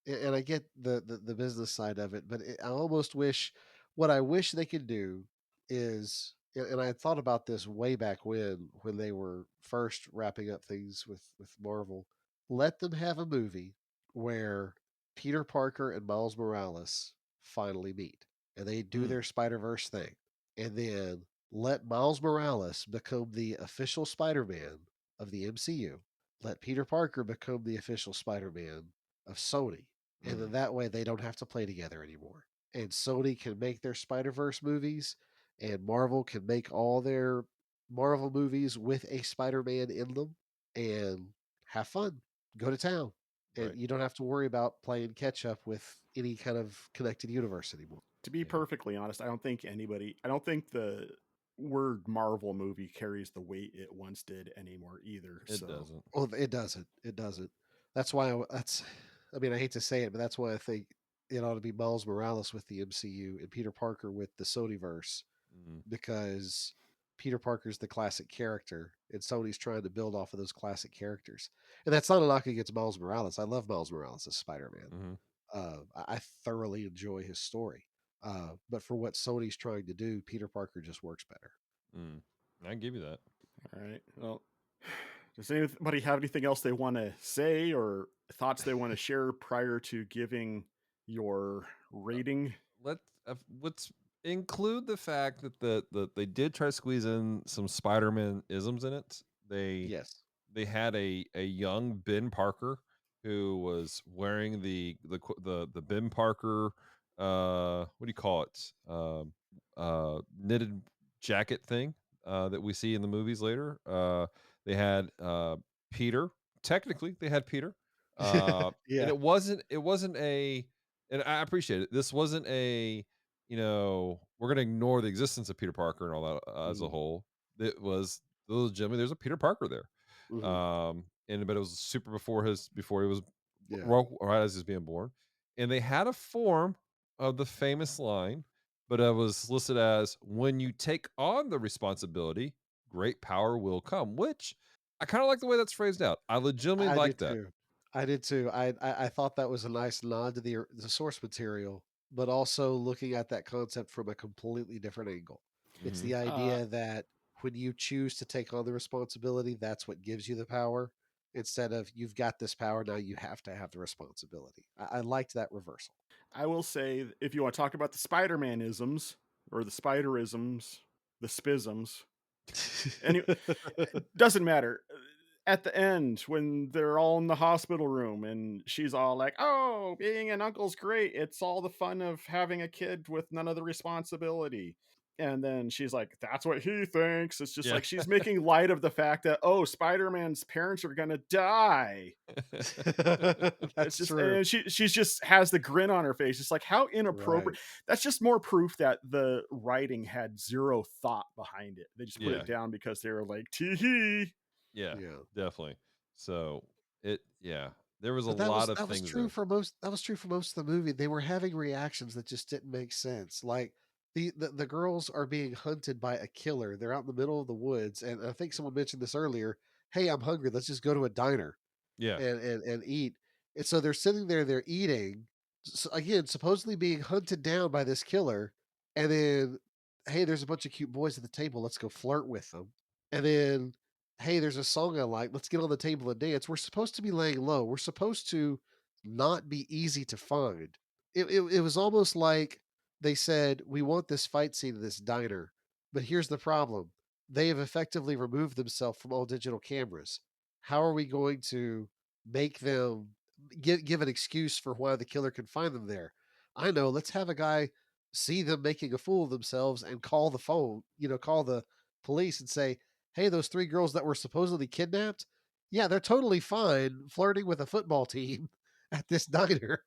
and I get the business side of it, but I almost wish what I wish they could do is and I had thought about this way back when they were first wrapping up things with Marvel. Let them have a movie where Peter Parker and Miles Morales finally meet and they do Hmm. their Spider-Verse thing. And then let Miles Morales become the official Spider-Man of the MCU. Let Peter Parker become the official Spider-Man of Sony. And then Mhm. that way they don't have to play together anymore. And Sony can make their Spider-Verse movies and Marvel can make all their Marvel movies with a Spider-Man in them and have fun. Go to town. And Right. you don't have to worry about playing catch up with any kind of connected universe anymore. To be Yeah. perfectly honest, I don't think the word Marvel movie carries the weight it once did anymore either. It So doesn't. Well, it doesn't. It doesn't. That's why that's. I mean, I hate to say it, but that's why I think it ought to be Miles Morales with the MCU and Peter Parker with the Sonyverse Mhm. because Peter Parker's the classic character, and Sony's trying to build off of those classic characters. And that's not a knock against Miles Morales. I love Miles Morales as Spider-Man. Mhm. I thoroughly enjoy his story. But for what Sony's trying to do, Peter Parker just works better. Mm. I give you that. all right. Well, does anybody have anything else they want to say or thoughts they want to share prior to giving your rating? Let's include the fact that they did try to squeeze in some Spider-Man isms in it. They Yes. they had a young Ben Parker who was wearing the Ben Parker what do you call it, knitted jacket thing that we see in the movies later. They had Peter. Technically, they had Peter, and Yeah. it wasn't a. And I appreciate it. This wasn't a, we're going to ignore the existence of Peter Parker and all that as a Mhm. whole. It was legitimately there's a Peter Parker there, Mhm. and but it was super before he was Yeah. right as he was being born, and they had a form of the famous line, but it was listed as when you take on the responsibility, great power will come. Which I kind of like the way that's phrased out. I legitimately I like did that. too. I did too. I thought that was a nice nod to the source material, but also looking at that concept from a completely different angle. It's Hmm. the Uh, idea that when you choose to take on the responsibility, that's what gives you the power. Instead of you've got this power, now you have to have the responsibility. I liked that reversal. I will say, if you want to talk about the Spider-Man isms or the Spider-isms, the spisms, anyway, it doesn't matter. At the end, when they're all in the hospital room and she's all like, "Oh, being an uncle's great. It's all the fun of having a kid with none of the responsibility." And then she's like, "That's what he thinks." It's just Yeah. like she's making light of the fact that, oh, Spider-Man's parents are gonna die. It's That's just, true. and she's just has the grin on her face. It's like, how inappropriate. Right. That's just more proof that the writing had zero thought behind it. They just put Yeah. it down because they were like, tee hee. Yeah, Yeah. definitely. So yeah, there was a But that lot was of that was things true there. for most that was true for most of the movie. They were having reactions that just didn't make sense. Like the girls are being hunted by a killer. They're out in the middle of the woods, and I think someone mentioned this earlier. Hey, I'm hungry. Let's just go to a diner Yeah. and eat. And so they're sitting there, they're eating, again, supposedly being hunted down by this killer. And then, hey, there's a bunch of cute boys at the table. Let's go flirt with them. And then, hey, there's a song I like. Let's get on the table and dance. We're supposed to be laying low. We're supposed to not be easy to find. It was almost like they said, we want this fight scene in this diner. But here's the problem, they have effectively removed themselves from all digital cameras. How are we going to make them give an excuse for why the killer can find them there? I know, let's have a guy see them making a fool of themselves and call the phone, call the police and say, hey, those 3 girls that were supposedly kidnapped, yeah, they're totally fine flirting with a football team at this diner.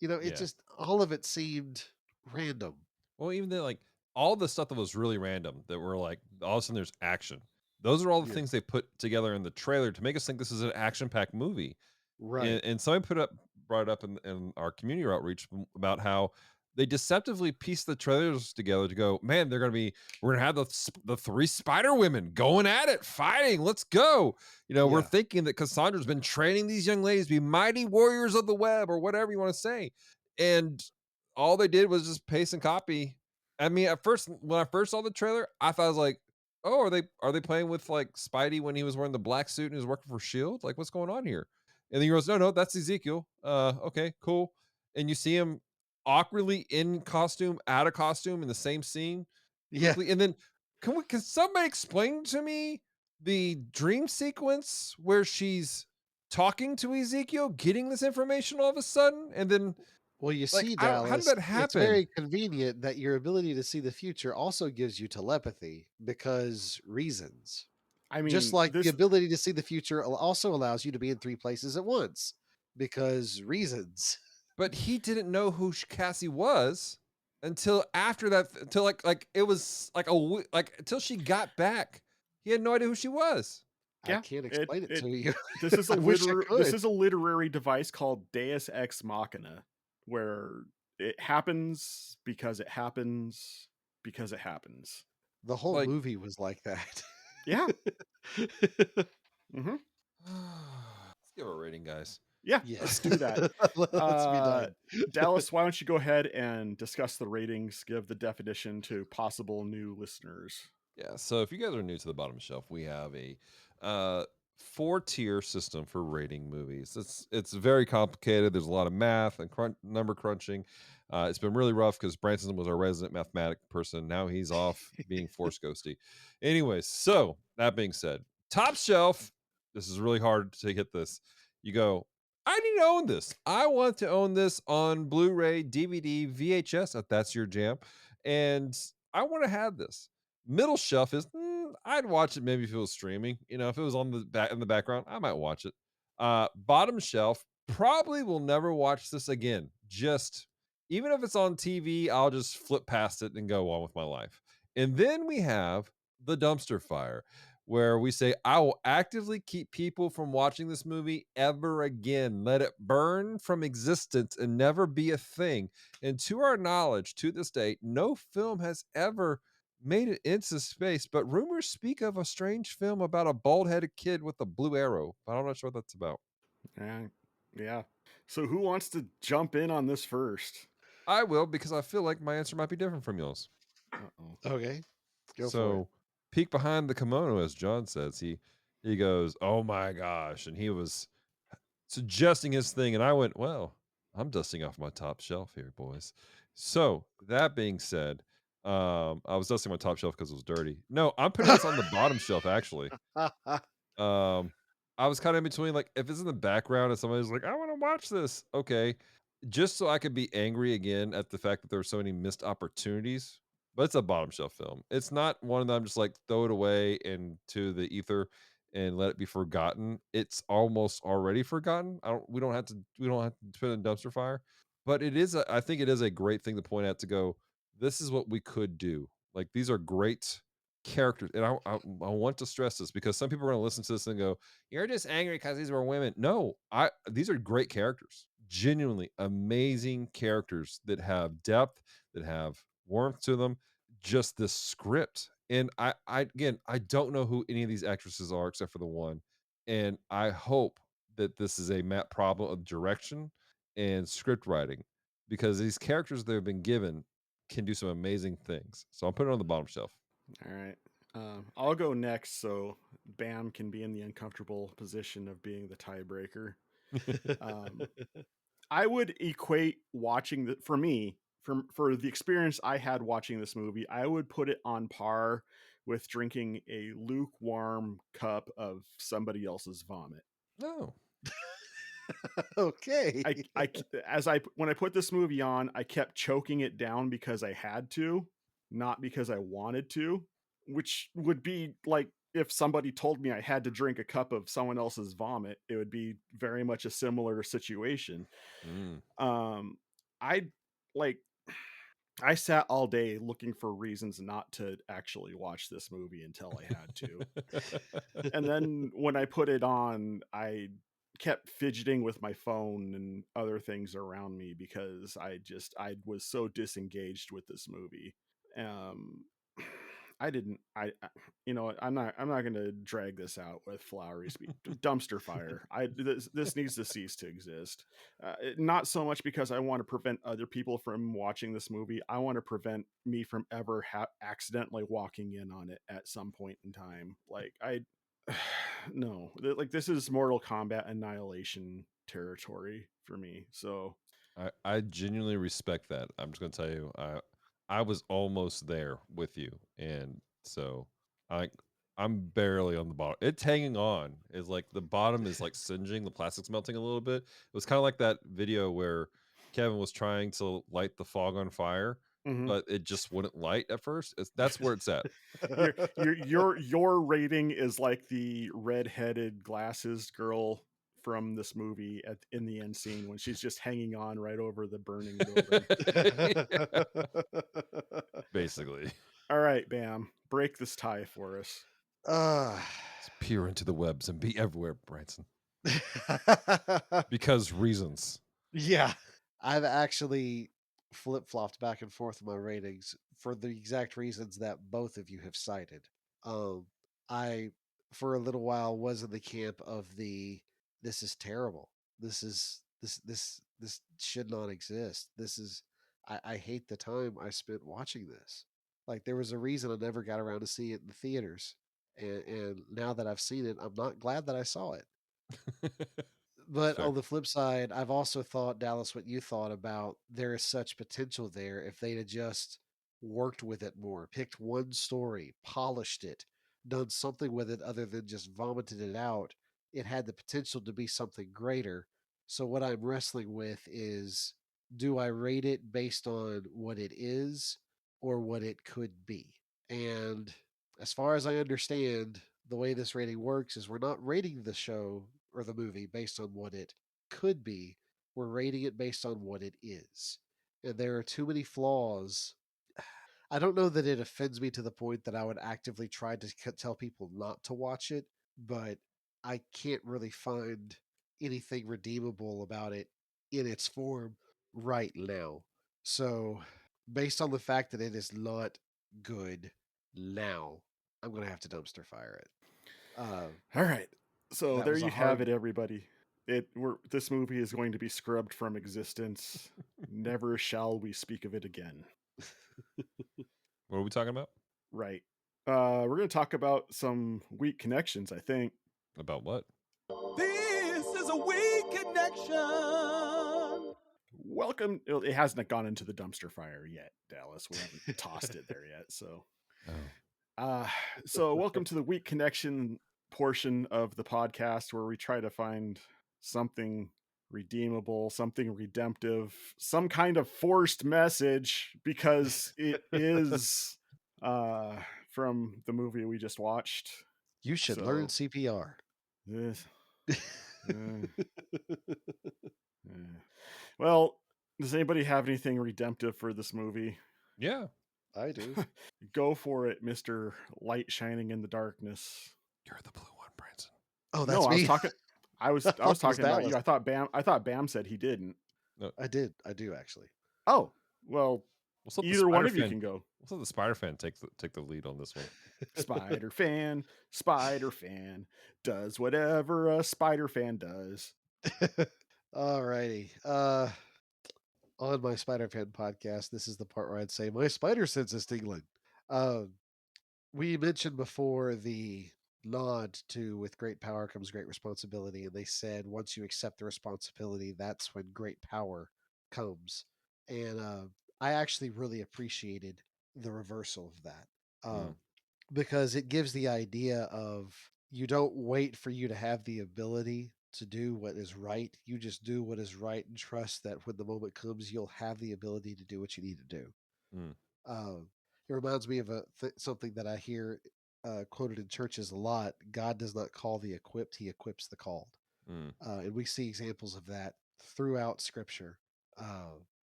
It Yeah. just, all of it seemed random. Well, even like all the stuff that was really random that were like all of a sudden there's action. Those are all the Yeah. things they put together in the trailer to make us think this is an action-packed movie. Right. And somebody brought it up in our community outreach about how they deceptively pieced the trailers together to go, man, we're gonna have the 3 Spider Women going at it, fighting. Let's go. We're Yeah. thinking that Cassandra's been training these young ladies to be mighty warriors of the web or whatever you want to say. And all they did was just paste and copy. I mean, at first, when I first saw the trailer, I thought I was like, oh, are they playing with like Spidey when he was wearing the black suit and he was working for Shield? Like, what's going on here? And then he goes, no, that's Ezekiel. Okay, cool. And you see him awkwardly in costume, out of costume in the same scene Yeah. quickly. And then can somebody explain to me the dream sequence where she's talking to Ezekiel, getting this information all of a sudden? And then Well, you like, see, how did Dallas, that it's happen? very convenient that your ability to see the future also gives you telepathy because reasons. I Just mean, like the this ability to see the future also allows you to be in 3 places at once because reasons. But he didn't know who Cassie was until after that, until like it was like like until she got back. He had no idea who she was. I yeah, can't it explain it it to you. this is a I wish I this could. is a literary device called Deus Ex Machina, where it happens because it happens because it happens. The whole Like, movie was like that. Yeah. Hmm. let's give a rating, guys. Yeah, Yeah. let's do that. Let's be done. Dallas, why don't you go ahead and discuss the ratings, give the definition to possible new listeners. Yeah. So if you guys are new to the bottom shelf, we have a uh 4-tier system for rating movies. It's very complicated. There's a lot of math and number crunching. It's been really rough because Branson was our resident mathematic person. Now he's off being force ghosty. Anyways, so that being said, top shelf. This is really hard to hit this. You go, I need to own this. I want to own this on Blu-ray, DVD, VHS, if that's your jam. And I want to have this. Middle shelf is I'd watch it maybe if it was streaming. If it was on the back in the background, I might watch it. Bottom shelf, probably will never watch this again. Just even if it's on TV, I'll just flip past it and go on with my life. And then we have the dumpster fire, where we say, I will actively keep people from watching this movie ever again. Let it burn from existence and never be a thing. And to our knowledge, to this day, no film has ever made it into space, but rumors speak of a strange film about a bald-headed kid with a blue arrow. But I'm not sure what that's about. Yeah. So who wants to jump in on this first? I will, because I feel like my answer might be different from yours. Uh-oh. Okay. Go for it. So peek behind the kimono, as John says. He goes, oh my gosh. And he was suggesting his thing, and I went, well, I'm dusting off my top shelf here, boys. So that being said, I was dusting my top shelf because it was dirty. No, I'm putting this on the bottom shelf, actually. I was kind of in between, like, if it's in the background and somebody's like, I want to watch this, okay, just so I could be angry again at the fact that there were so many missed opportunities. But it's a bottom shelf film. It's not one of them just like throw it away into the ether and let it be forgotten. It's almost already forgotten. We don't have to put it in dumpster fire. But I think it is a great thing to point out, to go, this is what we could do. Like, these are great characters. And I want to stress this, because some people are going to listen to this and go, you're just angry because these were women. No, these are great characters, genuinely amazing characters that have depth, that have warmth to them. Just this script, and I again, I don't know who any of these actresses are except for the one, and I hope that this is a Matt problem of direction and script writing, because these characters that have been given can do some amazing things. So I'm putting it on the bottom shelf. All right. I'll go next so Bam can be in the uncomfortable position of being the tiebreaker. I would equate watching for me, for the experience I had watching this movie, I would put it on par with drinking a lukewarm cup of somebody else's vomit. No. Okay. When I put this movie on, I kept choking it down because I had to, not because I wanted to, which would be like if somebody told me I had to drink a cup of someone else's vomit, it would be very much a similar situation. I like I sat all day looking for reasons not to actually watch this movie until I had to. And then when I put it on, I kept fidgeting with my phone and other things around me because I was so disengaged with this movie. I didn't you know what, I'm not going to drag this out with flowery speech. Dumpster fire. This needs to cease to exist. Not so much because I want to prevent other people from watching this movie. I want to prevent me from ever accidentally walking in on it at some point in time. Like no, like this is Mortal Kombat Annihilation territory for me. So I genuinely respect that. I'm just gonna tell you, I was almost there with you, and so I'm barely on the bottom. It's hanging on. It's like the bottom is like singeing, the plastic's melting a little bit. It was kind of like that video where Kevin was trying to light the fog on fire, but it just wouldn't light at first. That's where it's at. your rating is like the red-headed glasses girl from this movie in the end scene when she's just hanging on right over the burning building. Basically. All right, Bam, break this tie for us. Let's peer into the webs and be everywhere, Branson. Because reasons. Yeah. I've actually flip-flopped back and forth in my ratings for the exact reasons that both of you have cited. I for a little while was in the camp of this is terrible. This should not exist. I hate the time I spent watching this. Like there was a reason I never got around to see it in the theaters. And now that I've seen it, I'm not glad that I saw it. But Fair. on the flip side, I've also thought, Dallas, what you thought about there is such potential there if they'd have just worked with it more, picked one story, polished it, done something with it other than just vomited it out. It had the potential to be something greater. So what I'm wrestling with is, do I rate it based on what it is or what it could be? And as far as I understand, the way this rating works is we're not rating the show or the movie based on what it could be. We're rating it based on what it is. And there are too many flaws. I don't know that it offends me to the point that I would actively try to tell people not to watch it, but I can't really find anything redeemable about it in its form right now. So, based on the fact that it is not good now, I'm going to have to dumpster fire it. All right. So That there was a you have hard. it, everybody. This movie is going to be scrubbed from existence. Never shall we speak of it again. What are we talking about? Right. We're going to talk about some weak connections, I think. About what? This is a weak connection. Welcome. It hasn't gone into the dumpster fire yet, Dallas. We haven't tossed it there yet. So, so welcome to the weak connection portion of the podcast where we try to find something redeemable, something redemptive, some kind of forced message because it is from the movie we just watched. You should learn CPR. Well, does anybody have anything redemptive for this movie? Yeah, I do. Go for it, Mr. Light Shining in the Darkness. You're the blue one, Branson. Oh, that's me. I was talking about you. I thought Bam said he didn't. No. I did. I do actually. Oh, well, Either one of you can go. Let's let the Spider Fan take the lead on this one. Spider Fan does whatever a Spider Fan does. Alrighty. On my Spider Fan podcast, this is the part where I'd say my spider sense is tingling. We mentioned before the nod to with great power comes great responsibility, and they said once you accept the responsibility, that's when great power comes. And I actually really appreciated the reversal of that because it gives the idea of you don't wait for you to have the ability to do what is right. You just do what is right and trust that when the moment comes, you'll have the ability to do what you need to do. It reminds me of something that I hear quoted in churches a lot. God does not call the equipped, he equips the called. And we see examples of that throughout Scripture,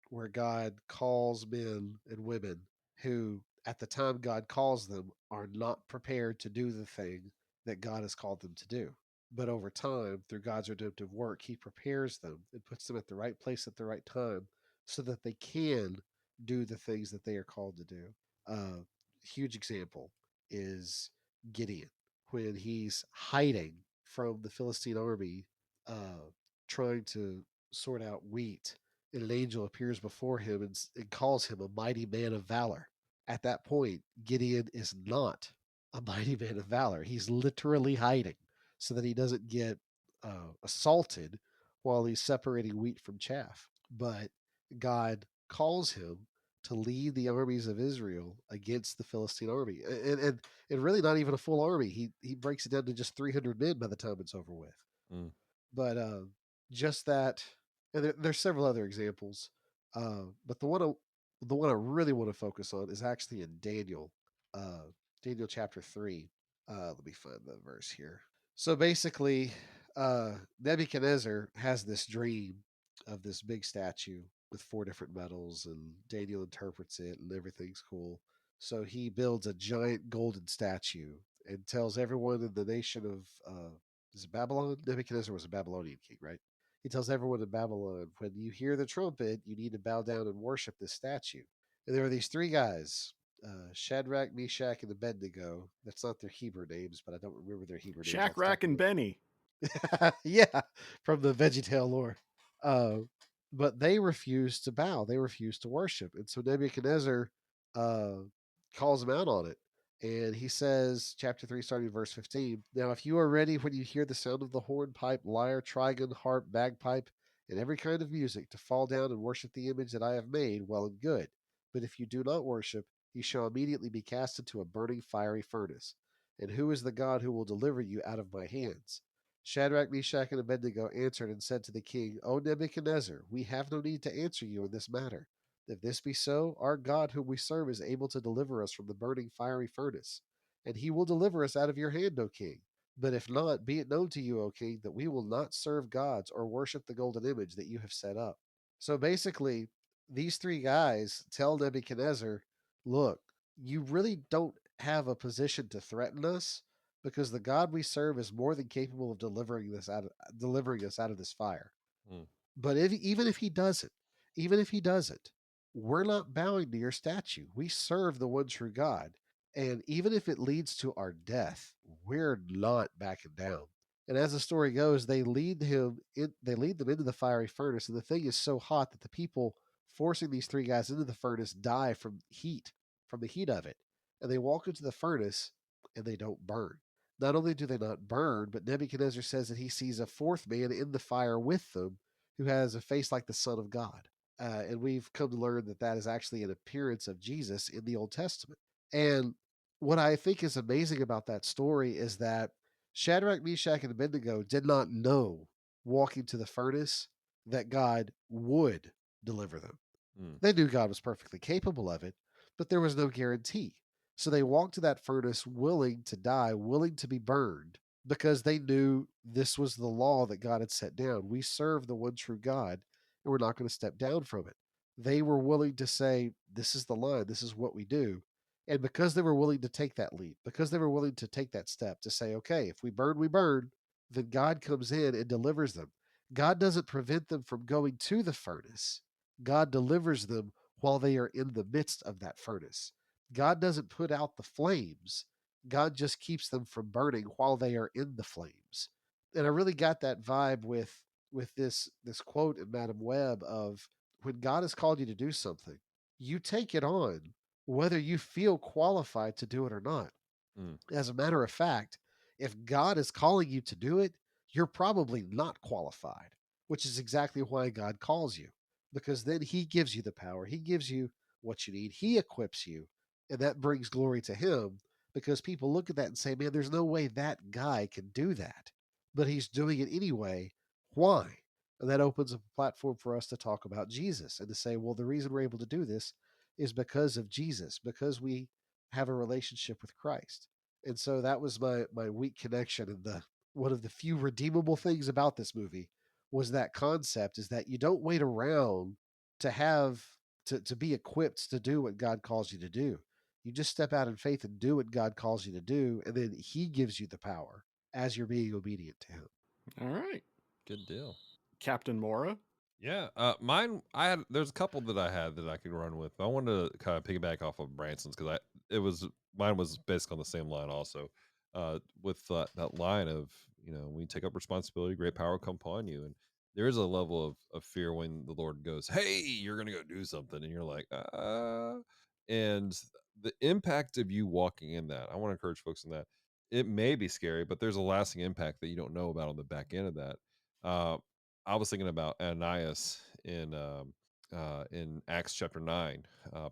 where God calls men and women who, at the time God calls them, are not prepared to do the thing that God has called them to do. But over time, through God's redemptive work, he prepares them and puts them at the right place at the right time so that they can do the things that they are called to do. Huge example is Gideon when he's hiding from the Philistine army, trying to sort out wheat, and an angel appears before him and calls him a mighty man of valor. At that point, Gideon is not a mighty man of valor. He's literally hiding so that he doesn't get assaulted while he's separating wheat from chaff. But God calls him to lead the armies of Israel against the Philistine army, and really not even a full army. He breaks it down to just 300 men by the time it's over with. But just that, and there's several other examples. But the one I really want to focus on is actually in Daniel, Daniel chapter 3. Let me find the verse here. So basically, Nebuchadnezzar has this dream of this big statue with 4 different metals, and Daniel interprets it, and everything's cool. So he builds a giant golden statue and tells everyone in the nation of is it Babylon? Nebuchadnezzar was a Babylonian king, right? He tells everyone in Babylon, when you hear the trumpet, you need to bow down and worship this statue. And there are these 3 guys, Shadrach, Meshach, and Abednego. That's not their Hebrew names, but I don't remember their Hebrew names. Shadrach and Benny. Yeah, from the VeggieTale lore. But they refuse to bow. They refuse to worship. And so Nebuchadnezzar calls them out on it. And he says, chapter 3, starting verse 15, now if you are ready when you hear the sound of the horn, pipe, lyre, trigon, harp, bagpipe, and every kind of music, to fall down and worship the image that I have made, well and good. But if you do not worship, you shall immediately be cast into a burning fiery furnace. And who is the God who will deliver you out of my hands? Shadrach, Meshach, and Abednego answered and said to the king, O Nebuchadnezzar, we have no need to answer you in this matter. If this be so, our God whom we serve is able to deliver us from the burning fiery furnace, and he will deliver us out of your hand, O king. But if not, be it known to you, O king, that we will not serve gods or worship the golden image that you have set up. So basically, these 3 guys tell Nebuchadnezzar, look, you really don't have a position to threaten us, because the God we serve is more than capable of delivering us out of this fire. But even if he doesn't, we're not bowing to your statue. We serve the one true God. And even if it leads to our death, we're not backing down. And as the story goes, they lead them into the fiery furnace. And the thing is so hot that the people forcing these 3 guys into the furnace die from the heat of it. And they walk into the furnace and they don't burn. Not only do they not burn, but Nebuchadnezzar says that he sees a 4th man in the fire with them who has a face like the Son of God. And we've come to learn that that is actually an appearance of Jesus in the Old Testament. And what I think is amazing about that story is that Shadrach, Meshach, and Abednego did not know, walking to the furnace, that God would deliver them. They knew God was perfectly capable of it, but there was no guarantee. So they walked to that furnace willing to die, willing to be burned, because they knew this was the law that God had set down. We serve the one true God, and we're not going to step down from it. They were willing to say, this is the line, this is what we do. And because they were willing to take that leap, because they were willing to take that step to say, okay, if we burn, we burn, then God comes in and delivers them. God doesn't prevent them from going to the furnace. God delivers them while they are in the midst of that furnace. God doesn't put out the flames. God just keeps them from burning while they are in the flames. And I really got that vibe with this quote in Madam Web of, when God has called you to do something, you take it on whether you feel qualified to do it or not. Mm. As a matter of fact, if God is calling you to do it, you're probably not qualified, which is exactly why God calls you, because then He gives you the power, He gives you what you need, He equips you, and that brings glory to Him, because people look at that and say, man, there's no way that guy can do that. But he's doing it anyway. Why? And that opens up a platform for us to talk about Jesus and to say, well, the reason we're able to do this is because of Jesus, because we have a relationship with Christ. And so that was my weak connection. And the one of the few redeemable things about this movie was that concept, is that you don't wait around to have to be equipped to do what God calls you to do. You just step out in faith and do what God calls you to do, and then He gives you the power as you're being obedient to Him. All right. Good deal. Captain Mora. Yeah, mine. There's a couple that I had that I could run with. I wanted to kind of piggyback off of Branson's because mine was basically on the same line also, with that line of, when you take up responsibility, great power will come upon you, and there is a level of fear when the Lord goes, "Hey, you're gonna go do something," and you're like, and the impact of you walking in that, I want to encourage folks in that it may be scary, but there's a lasting impact that you don't know about on the back end of that. Uh, I was thinking about Ananias in Acts chapter 9.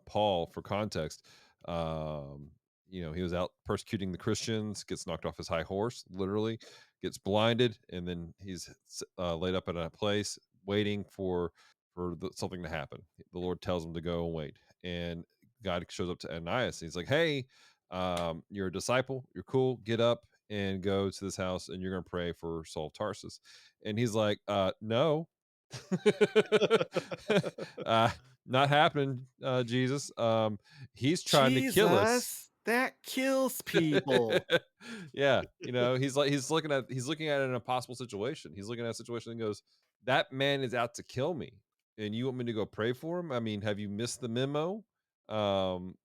Paul, for context, he was out persecuting the Christians, gets knocked off his high horse, literally, gets blinded, and then he's laid up in a place waiting for something to happen. The Lord tells him to go and wait, and God shows up to Ananias. And he's like, "Hey, you're a disciple. You're cool. Get up and go to this house, and you're going to pray for Saul of Tarsus." And he's like, "No, uh, not happening, Jesus. He's trying to kill us." Jesus, that kills people. Yeah, he's looking at an impossible situation. He's looking at a situation and goes, "That man is out to kill me, and you want me to go pray for him? I mean, have you missed the memo?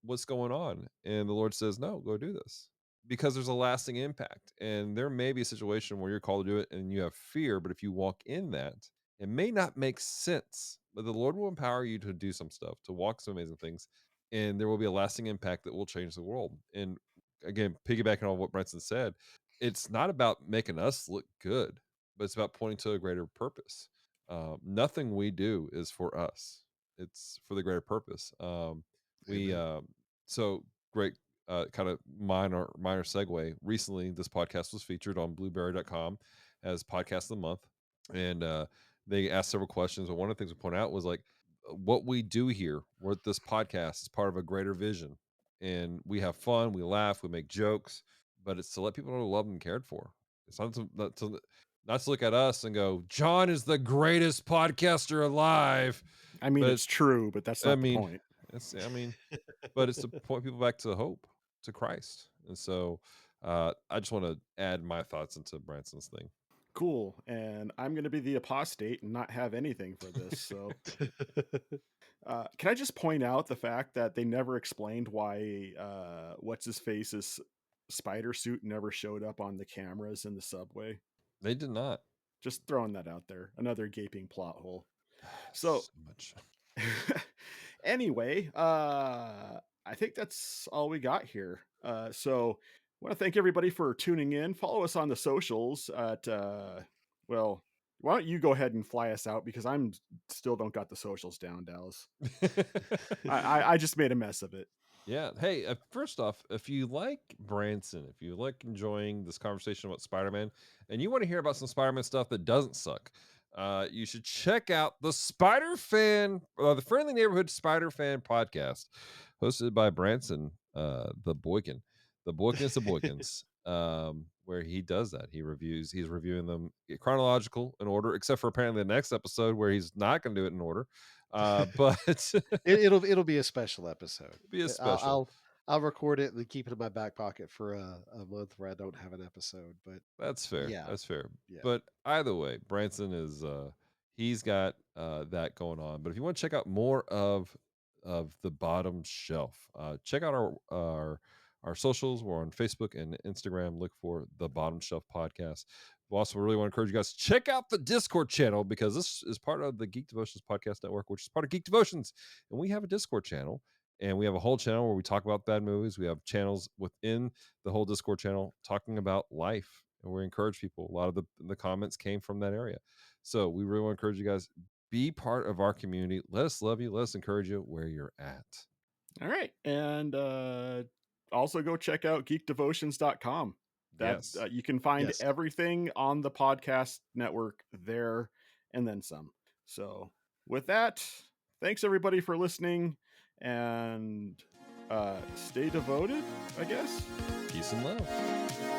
What's going on?" And the Lord says, "No, go do this." Because there's a lasting impact, and there may be a situation where you're called to do it and you have fear, but if you walk in that, it may not make sense, but the Lord will empower you to do some stuff, to walk some amazing things, and there will be a lasting impact that will change the world. And again, piggybacking on what Brenton said, it's not about making us look good, but it's about pointing to a greater purpose. Nothing we do is for us; it's for the greater purpose. We so great. Kind of minor segue. Recently, this podcast was featured on Blueberry.com as podcast of the month, and they asked several questions. But one of the things we point out was like, what we do here, with this podcast, is part of a greater vision, and we have fun, we laugh, we make jokes, but it's to let people know loved and cared for. It's not to look at us and go, "John is the greatest podcaster alive." I mean, But it's true, but that's I not the mean, point. but it's to point people back to hope, to Christ. And so I just want to add my thoughts into Branson's thing. Cool. And I'm going to be the apostate and not have anything for this. So, can I just point out the fact that they never explained why what's his face's spider suit never showed up on the cameras in the subway? They did not. Just throwing that out there. Another gaping plot hole. So much. Anyway, I think that's all we got here. So I want to thank everybody for tuning in. Follow us on the socials at well, why don't you go ahead and fly us out, because I'm still don't got the socials down, Dallas. I just made a mess of it. Yeah. Hey, first off, if you like Branson, if you like enjoying this conversation about Spider-Man, and you want to hear about some Spider-Man stuff that doesn't suck, you should check out the the Friendly Neighborhood Spider Fan podcast, hosted by Branson, the Boykin. The Boykins the Boykins, where he does that. He's reviewing them chronological in order, except for apparently the next episode where he's not going to do it in order. But it'll be a special episode. Be a special. I'll record it and keep it in my back pocket for a month where I don't have an episode. But that's fair. Yeah, that's fair. Yeah. But either way, Branson is he's got that going on. But if you want to check out more of of The Bottom Shelf. Check out our socials. We're on Facebook and Instagram. Look for The Bottom Shelf Podcast. We also really want to encourage you guys to check out the Discord channel, because this is part of the Geek Devotions Podcast Network, which is part of Geek Devotions. And we have a Discord channel, and we have a whole channel where we talk about bad movies. We have channels within the whole Discord channel talking about life, and we encourage people. A lot of the comments came from that area. So we really want to encourage you guys, be part of our community. Let us love you. Let us encourage you where you're at. All right. And also go check out geekdevotions.com. Yes. You can find Yes. everything on the podcast network there and then some. So with that, thanks everybody for listening, and stay devoted, I guess. Peace and love.